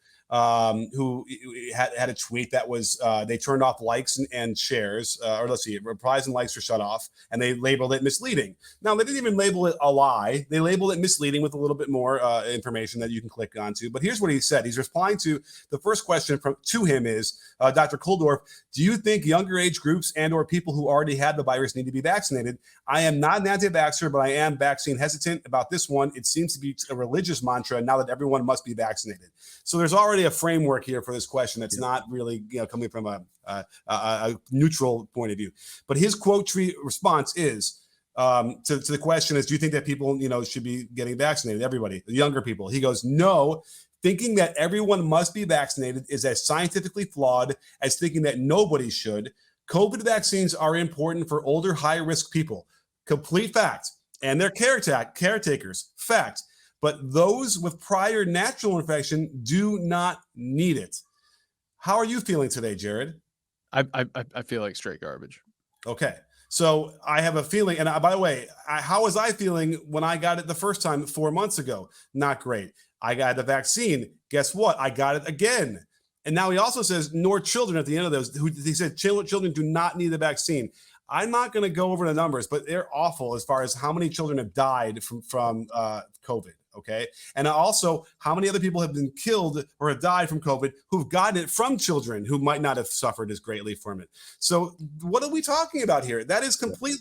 who had a tweet that was they turned off likes and shares, or let's see, replies and likes were shut off, and they labeled it misleading. Now, they didn't even label it a lie; they labeled it misleading with a little bit more information that you can click onto. But here's what he said: he's replying to the first question to him is, Dr. Kulldorff, do you think younger age groups and/or people who already had the virus need to be vaccinated? I am not an anti-vaxxer, but I am vaccine hesitant about this one. It seems to be a religious mantra now that everyone must be vaccinated. So there's already a framework here for this question that's not really coming from a neutral point of view. But his quote tweet response is to the question is, do you think that people should be getting vaccinated? Everybody, the younger people. He goes, no. Thinking that everyone must be vaccinated is as scientifically flawed as thinking that nobody should. COVID vaccines are important for older, high-risk people. Complete fact. And their caretakers. Fact. But those with prior natural infection do not need it. How are you feeling today, Jared? I feel like straight garbage. Okay. So I have a feeling, and by the way, how was I feeling when I got it the first time 4 months ago? Not great. I got the vaccine. Guess what? I got it again. And now he also says, nor children at the end of those. He said children do not need the vaccine. I'm not going to go over the numbers, but they're awful as far as how many children have died from COVID. Okay, and also how many other people have been killed or have died from COVID who've gotten it from children who might not have suffered as greatly from it. So what are we talking about here? That is complete,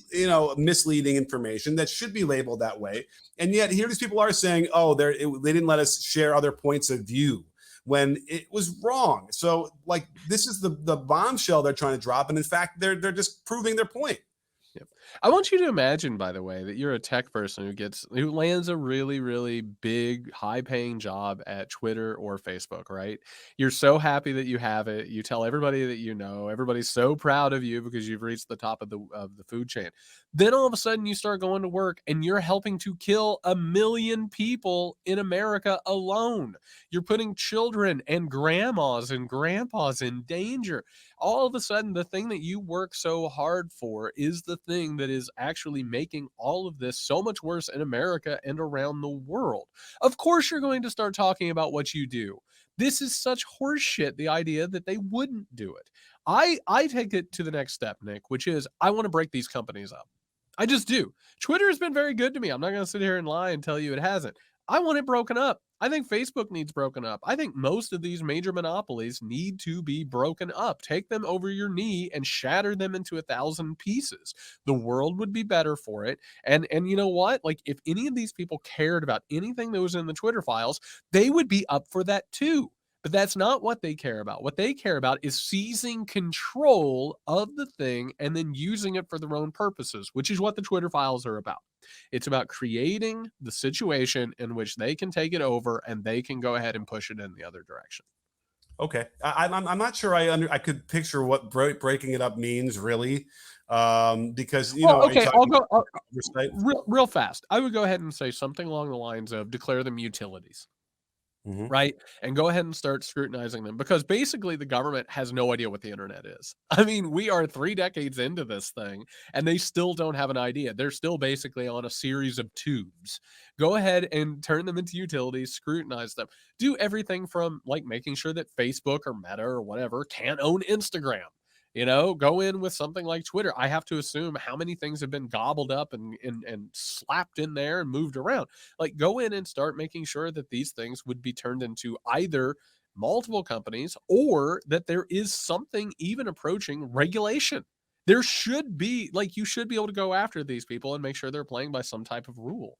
misleading information that should be labeled that way. And yet here these people are saying, oh, they didn't let us share other points of view when it was wrong. So like this is the bombshell they're trying to drop, and in fact they're just proving their point. Yep. I want you to imagine, by the way, that you're a tech person who lands a really, really big, high-paying job at Twitter or Facebook, right? You're so happy that you have it. You tell everybody that you know. Everybody's so proud of you because you've reached the top of the food chain. Then all of a sudden you start going to work and you're helping to kill 1 million people in America alone. You're putting children and grandmas and grandpas in danger. All of a sudden, the thing that you work so hard for is the thing that is actually making all of this so much worse in America and around the world. Of course, you're going to start talking about what you do. This is such horseshit, the idea that they wouldn't do it. I take it to the next step, Nick, which is I want to break these companies up. I just do. Twitter has been very good to me. I'm not going to sit here and lie and tell you it hasn't. I want it broken up. I think Facebook needs broken up. I think most of these major monopolies need to be broken up. Take them over your knee and shatter them into 1,000 pieces. The world would be better for it. And you know what? Like if any of these people cared about anything that was in the Twitter files, they would be up for that too. But that's not what they care about. What they care about is seizing control of the thing and then using it for their own purposes, which is what the Twitter files are about. It's about creating the situation in which they can take it over and they can go ahead and push it in the other direction. Okay, I'm not sure I could picture what breaking it up means really, because Well, are you okay, I'll talking go oversight? real fast. I would go ahead and say something along the lines of declare them utilities. Hmm. Right? And go ahead and start scrutinizing them because basically the government has no idea what the internet is. I mean, we are 3 decades into this thing and they still don't have an idea. They're still basically on a series of tubes. Go ahead and turn them into utilities, scrutinize them. Do everything from like making sure that Facebook or Meta or whatever can't own Instagram. Go in with something like Twitter. I have to assume how many things have been gobbled up and slapped in there and moved around. Like go in and start making sure that these things would be turned into either multiple companies or that there is something even approaching regulation. There should be like you should be able to go after these people and make sure they're playing by some type of rule.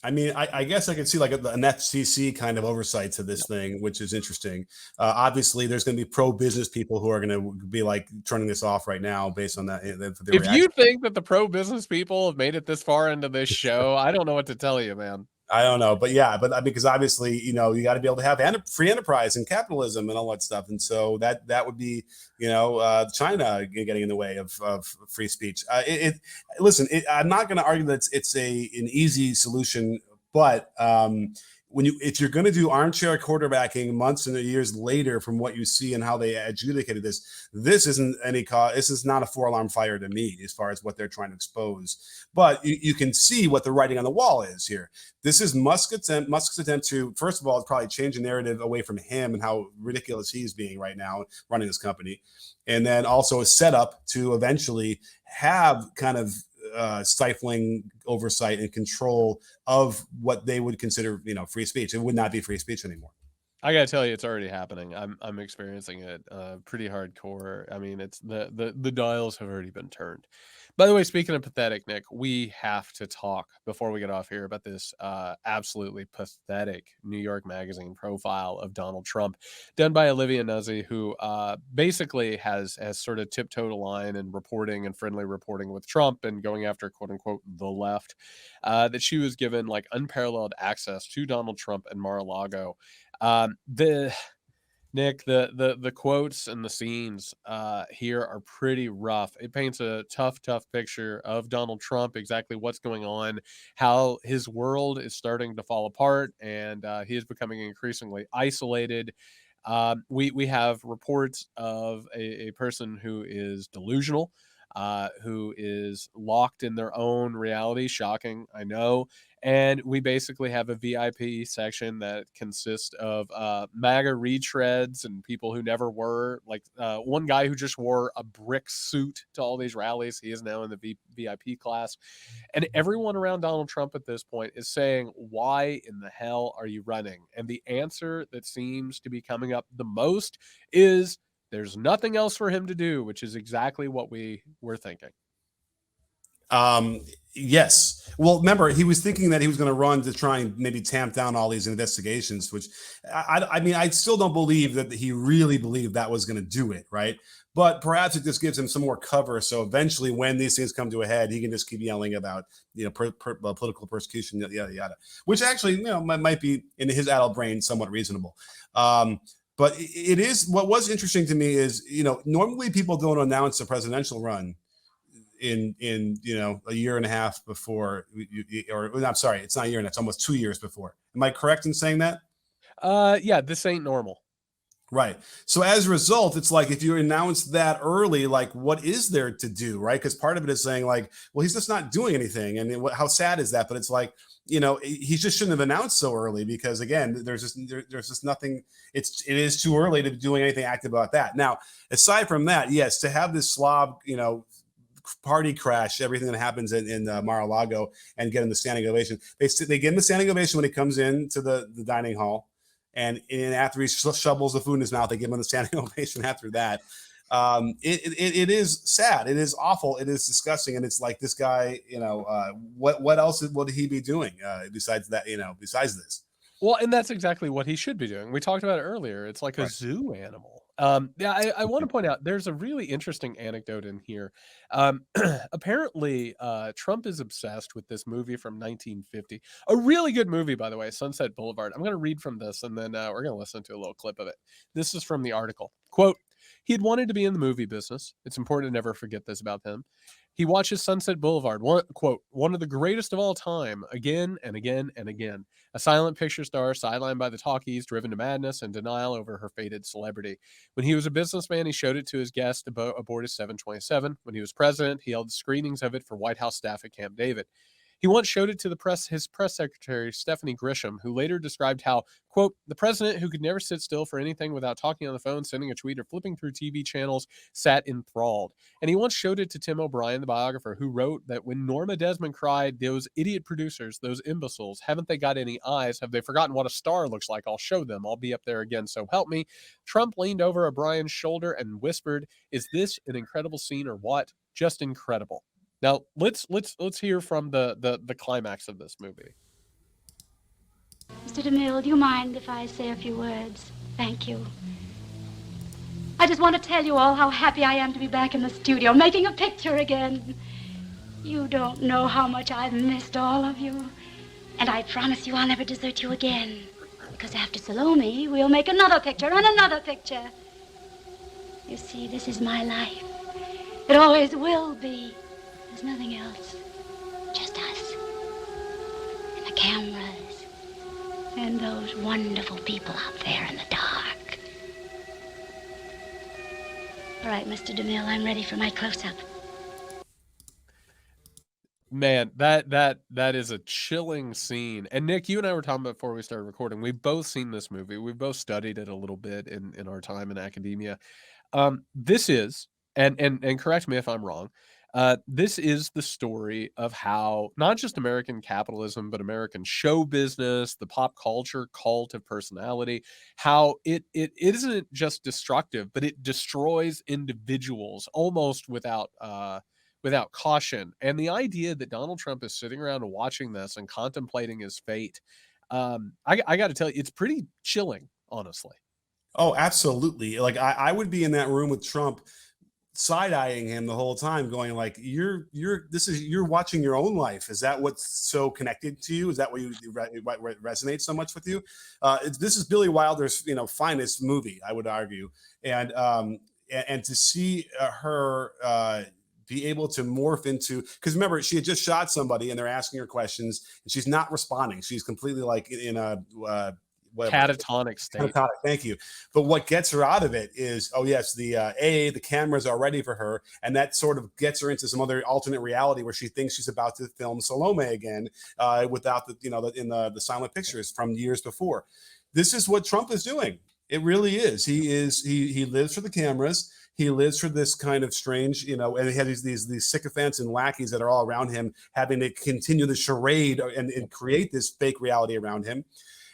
I mean, I guess I could see like an FCC kind of oversight to this Yep. thing, which is interesting. Obviously, there's going to be pro-business people who are going to be like turning this off right now based on that the If you reaction. think that the pro business people have made it this far into this show, I don't know what to tell you, man. I don't know, but yeah, but because obviously, you got to be able to have free enterprise and capitalism and all that stuff, and so that would be, China getting in the way of free speech. Listen, I'm not going to argue that it's an easy solution, but if you're going to do armchair quarterbacking months and years later from what you see and how they adjudicated this isn't any cause. This is not a 4-alarm fire to me as far as what they're trying to expose. But you can see what the writing on the wall is here. This is Musk's attempt to, first of all, probably change the narrative away from him and how ridiculous he's being right now running this company, and then also a setup to eventually have kind of stifling oversight and control of what they would consider, free speech. It would not be free speech anymore. I gotta tell you, it's already happening. I'm experiencing it pretty hardcore. I mean, it's the dials have already been turned. By the way, speaking of pathetic, Nick, we have to talk before we get off here about this absolutely pathetic New York Magazine profile of Donald Trump, done by Olivia Nuzzi, who basically has sort of tiptoed a line and reporting and friendly reporting with Trump and going after quote unquote the left. That she was given like unparalleled access to Donald Trump and Mar-a-Lago. The Nick, the quotes and the scenes here are pretty rough. It paints a tough picture of Donald Trump, exactly what's going on, how his world is starting to fall apart, and he is becoming increasingly isolated. We have reports of a person who is delusional. who is locked in their own reality. Shocking, I know. And we basically have a VIP section that consists of MAGA retreads and people who never were. Like one guy who just wore a brick suit to all these rallies. He is now in the VIP class. And everyone around Donald Trump at this point is saying, why in the hell are you running? And the answer that seems to be coming up the most is there's nothing else for him to do, which is exactly what we were thinking. Yes. Well, remember, he was thinking that he was going to run to try and maybe tamp down all these investigations, which I mean, I still don't believe that he really believed that was going to do it, right? But perhaps it just gives him some more cover. So eventually, when these things come to a head, he can just keep yelling about, political persecution, yada, yada, which actually, might be in his adult brain somewhat reasonable. But it is, what was interesting to me is, normally people don't announce a presidential run in a year and a half before, or I'm sorry, it's not a year and a half, it's almost 2 years before. Am I correct in saying that? Yeah, this ain't normal. Right. So as a result, it's like if you announce that early, like what is there to do, right? Because part of it is saying like, well, he's just not doing anything, and how sad is that? But it's like, he just shouldn't have announced so early because again, there's just nothing. It is too early to be doing anything active about that. Now, aside from that, yes, to have this slob, party crash, everything that happens in Mar-a-Lago, and get him the standing ovation. They give him the standing ovation when he comes into the dining hall. And after he shovels the food in his mouth, they give him the standing ovation after that. It is sad. It is awful. It is disgusting. And it's like this guy, what else would he be doing besides that, besides this? Well, and that's exactly what he should be doing. We talked about it earlier. It's like a zoo animal. Yeah, I want to point out there's a really interesting anecdote in here. Apparently, Trump is obsessed with this movie from 1950. A really good movie, by the way, Sunset Boulevard. I'm going to read from this, and then we're going to listen to a little clip of it. This is from the article. Quote, he had wanted to be in the movie business. It's important to never forget this about him. He watches Sunset Boulevard, one of the greatest of all time, again and again and again. A silent picture star sidelined by the talkies, driven to madness and denial over her faded celebrity. When he was a businessman, he showed it to his guests aboard his 727. When he was president, he held screenings of it for White House staff at Camp David. He once showed it to his press secretary, Stephanie Grisham, who later described how, quote, the president who could never sit still for anything without talking on the phone, sending a tweet, or flipping through TV channels, sat enthralled. And he once showed it to Tim O'Brien, the biographer, who wrote that when Norma Desmond cried, those idiot producers, those imbeciles, haven't they got any eyes? Have they forgotten what a star looks like? I'll show them. I'll be up there again, so help me. Trump leaned over O'Brien's shoulder and whispered, is this an incredible scene or what? Just incredible. Now let's hear from the climax of this movie. Mr. DeMille, do you mind if I say a few words? Thank you. I just want to tell you all how happy I am to be back in the studio, making a picture again. You don't know how much I've missed all of you. And I promise you I'll never desert you again. Because after Salome, we'll make another picture and another picture. You see, this is my life. It always will be. There's nothing else. Just us. And the cameras. And those wonderful people out there in the dark. All right, Mr. DeMille, I'm ready for my close-up. Man, that is a chilling scene. And Nick, you and I were talking about before we started recording. We've both seen this movie. We've both studied it a little bit in our time in academia. This is, and correct me if I'm wrong, this is the story of how not just American capitalism, but American show business, the pop culture cult of personality, how it isn't just destructive, but it destroys individuals almost without caution. And the idea that Donald Trump is sitting around watching this and contemplating his fate, I got to tell you, it's pretty chilling, honestly. Oh, absolutely. Like I would be in that room with Trump, side-eyeing him the whole time, going like, you're watching your own life. Is that what's so connected to you? Is that what resonates so much with you? This is Billy Wilder's finest movie, I would argue. And to see her be able to morph into, because remember, she had just shot somebody and they're asking her questions and she's not responding. She's completely like in a whatever. catatonic state. Catatonic, thank you. But what gets her out of it is, oh yes, the cameras are ready for her, and that sort of gets her into some other alternate reality where she thinks she's about to film Salome again, without the silent pictures from years before. This is what Trump is doing. It really is. He lives for the cameras. He lives for this kind of strange, and he has these sycophants and lackeys that are all around him, having to continue the charade and create this fake reality around him.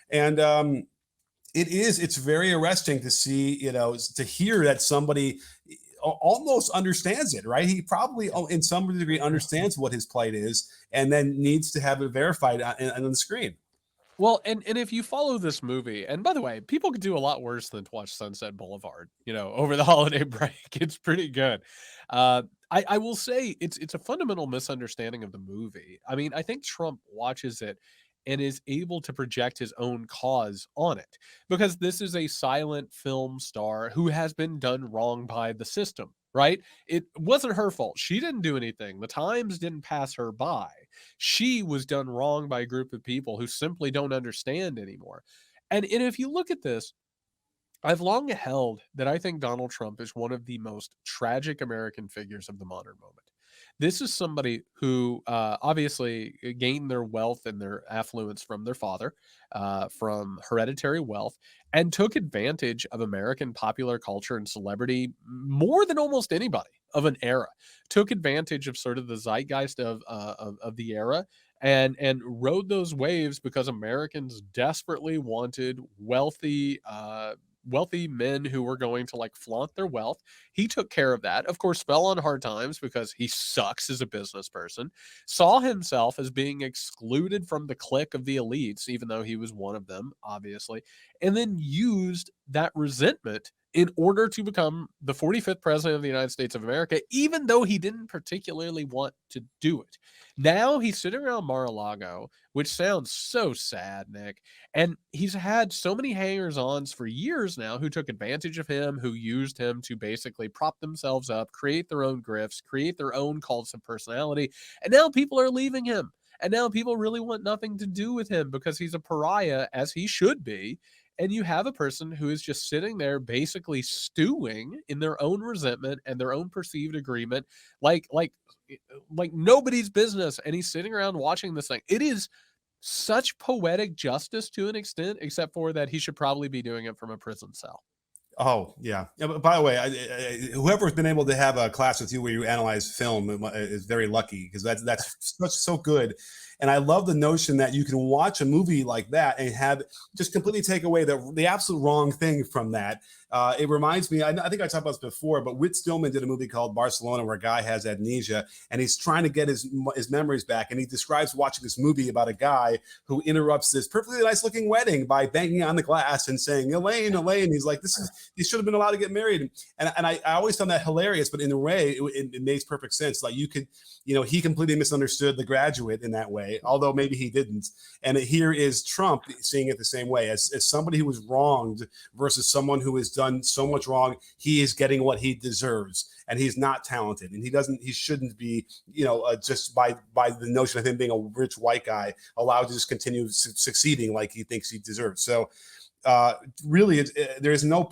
And it's very arresting to see, to hear that somebody almost understands it, right? He probably in some degree understands what his plight is, and then needs to have it verified on the screen. Well, and if you follow this movie, and by the way, people could do a lot worse than to watch Sunset Boulevard, over the holiday break. It's pretty good. I will say it's a fundamental misunderstanding of the movie. I mean, I think Trump watches it and is able to project his own cause on it because this is a silent film star who has been done wrong by the system, right? It wasn't her fault. She didn't do anything. The Times didn't pass her by. She was done wrong by a group of people who simply don't understand anymore. And if you look at this, I've long held that I think Donald Trump is one of the most tragic American figures of the modern moment. This is somebody who obviously gained their wealth and their affluence from their father, from hereditary wealth, and took advantage of American popular culture and celebrity more than almost anybody of an era. Took advantage of sort of the zeitgeist of the era and rode those waves because Americans desperately wanted wealthy men who were going to like flaunt their wealth. He took care of that. Of course, fell on hard times because he sucks as a business person, saw himself as being excluded from the clique of the elites, even though he was one of them, obviously, and then used that resentment in order to become the 45th president of the United States of America, even though he didn't particularly want to do it. Now he's sitting around Mar-a-Lago, which sounds so sad, Nick. And he's had so many hangers-ons for years now who took advantage of him, who used him to basically prop themselves up, create their own grifts, create their own cults of personality. And now people are leaving him. And now people really want nothing to do with him because he's a pariah, as he should be. And you have a person who is just sitting there basically stewing in their own resentment and their own perceived agreement, like nobody's business. And he's sitting around watching this thing. It is such poetic justice to an extent, except for that he should probably be doing it from a prison cell. Oh yeah. But by the way, whoever's been able to have a class with you where you analyze film is very lucky because that's so good. And I love the notion that you can watch a movie like that and have just completely take away the absolute wrong thing from that. It reminds me, I think I talked about this before, but Whit Stillman did a movie called Barcelona where a guy has amnesia and he's trying to get his memories back. And he describes watching this movie about a guy who interrupts this perfectly nice looking wedding by banging on the glass and saying, Elaine, Elaine. He's like, he should have been allowed to get married. And I always found that hilarious, but in a way, it makes perfect sense. Like you could, he completely misunderstood The Graduate in that way, although maybe he didn't. And here is Trump seeing it the same way as somebody who was wronged versus someone who has done so much wrong. He is getting what he deserves, and he's not talented, and he shouldn't be, just by the notion of him being a rich white guy allowed to just continue succeeding like he thinks he deserves. So really, there is no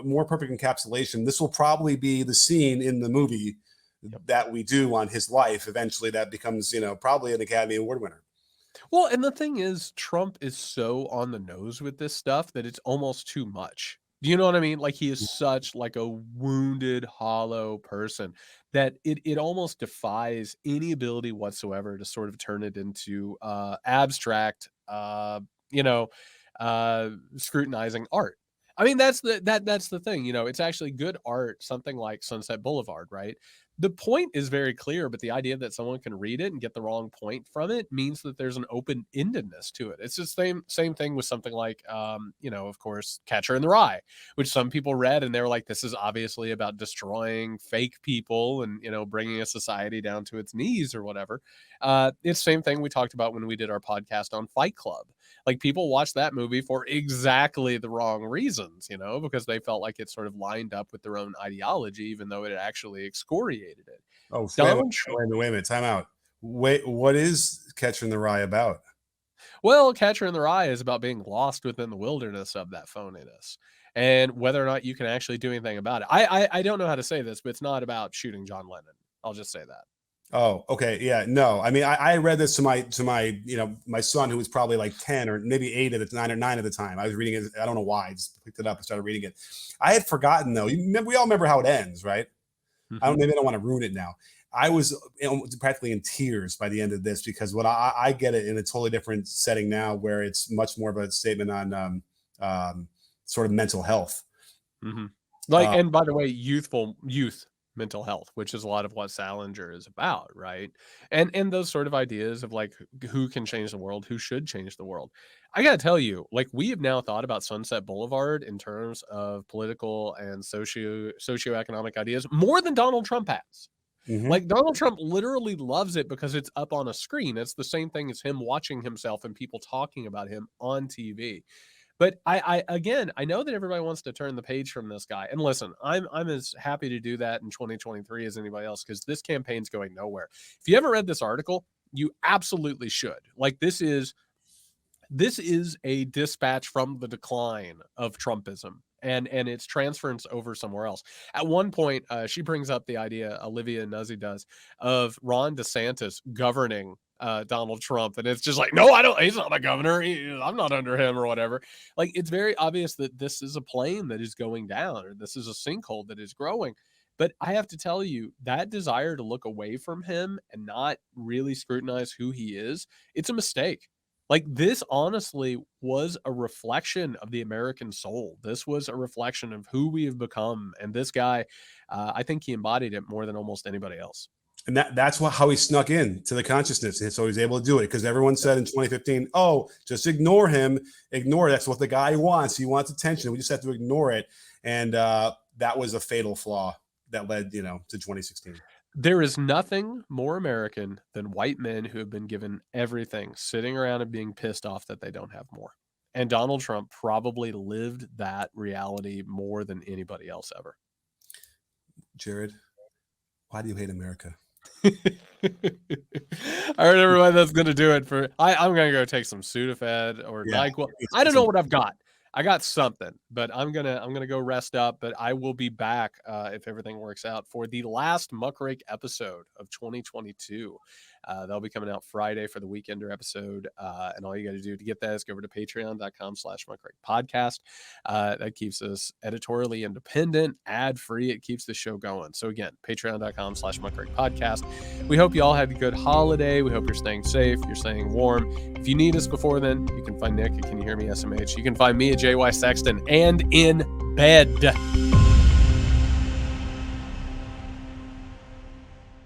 more perfect encapsulation. This will probably be the scene in the movie that we do on his life. Eventually that becomes, probably an Academy Award winner. Well, and the thing is, Trump is so on the nose with this stuff that it's almost too much. Do you know what I mean? Like he is such like a wounded, hollow person that it almost defies any ability whatsoever to sort of turn it into abstract, scrutinizing art. I mean, that's the thing, it's actually good art, something like Sunset Boulevard, right? The point is very clear, but the idea that someone can read it and get the wrong point from it means that there's an open-endedness to it. It's the same thing with something like, of course, Catcher in the Rye, which some people read and they were like, this is obviously about destroying fake people and, bringing a society down to its knees or whatever. It's the same thing we talked about when we did our podcast on Fight Club. Like people watched that movie for exactly the wrong reasons, because they felt like it sort of lined up with their own ideology, even though it actually excoriated it. Oh, wait a minute. Time out. Wait, what is Catcher in the Rye about? Well, Catcher in the Rye is about being lost within the wilderness of that phoniness and whether or not you can actually do anything about it. I don't know how to say this, but it's not about shooting John Lennon. I'll just say that. Oh, okay. Yeah. No, I mean, I read this to my, my son who was probably like 10 or maybe 8 at the 9 at the time. I was reading it. I don't know why. I just picked it up and started reading it. I had forgotten though. We all remember how it ends, right? Mhm. Maybe I don't want to ruin it now. I was practically in tears by the end of this because what I get it in a totally different setting now, where it's much more of a statement on sort of mental health. Mhm. Like, Uh, and by the way, youth mental health, which is a lot of what Salinger is about, right? And those sort of ideas of like who can change the world, who should change the world. I gotta tell you, like we have now thought about Sunset Boulevard in terms of political and socioeconomic ideas more than Donald Trump has. mhm. Like Donald Trump literally loves it because it's up on a screen. It's the same thing as him watching himself and people talking about him on TV. But I again, I know that everybody wants to turn the page from this guy. And listen, I'm as happy to do that in 2023 as anybody else because this campaign's going nowhere. If you haven't read this article, you absolutely should. Like this is a dispatch from the decline of Trumpism and its transference over somewhere else. At one point, she brings up the idea, Olivia Nuzzi does, of Ron DeSantis governing Donald Trump. And it's just like, no, I don't, he's not my governor. I'm not under him or whatever. Like, it's very obvious that this is a plane that is going down or this is a sinkhole that is growing. But I have to tell you, that desire to look away from him and not really scrutinize who he is, it's a mistake. Like this honestly was a reflection of the American soul. This was a reflection of who we have become. And this guy, I think he embodied it more than almost anybody else. And that's how he snuck in to the consciousness. And so he's able to do it because everyone said in 2015, oh, just ignore him. Ignore. That's what the guy wants. He wants attention. We just have to ignore it. And that was a fatal flaw that led, to 2016. There is nothing more American than white men who have been given everything, sitting around and being pissed off that they don't have more. And Donald Trump probably lived that reality more than anybody else ever. Jared, why do you hate America? All right, everybody, that's going to do it for. I'm going to go take some Sudafed or NyQuil. I don't know what I've got. I got something, but I'm gonna go rest up. But I will be back if everything works out for the last Muckrake episode of 2022. They'll be coming out Friday for the Weekender episode. And all you got to do to get that is go over to patreon.com/muckrake-podcast. That keeps us editorially independent, ad-free. It keeps the show going. So again, patreon.com/muckrake-podcast. We hope you all had a good holiday. We hope you're staying safe. You're staying warm. If you need us before then, you can find Nick at Can You Hear Me SMH. You can find me at JY Sexton and in bed.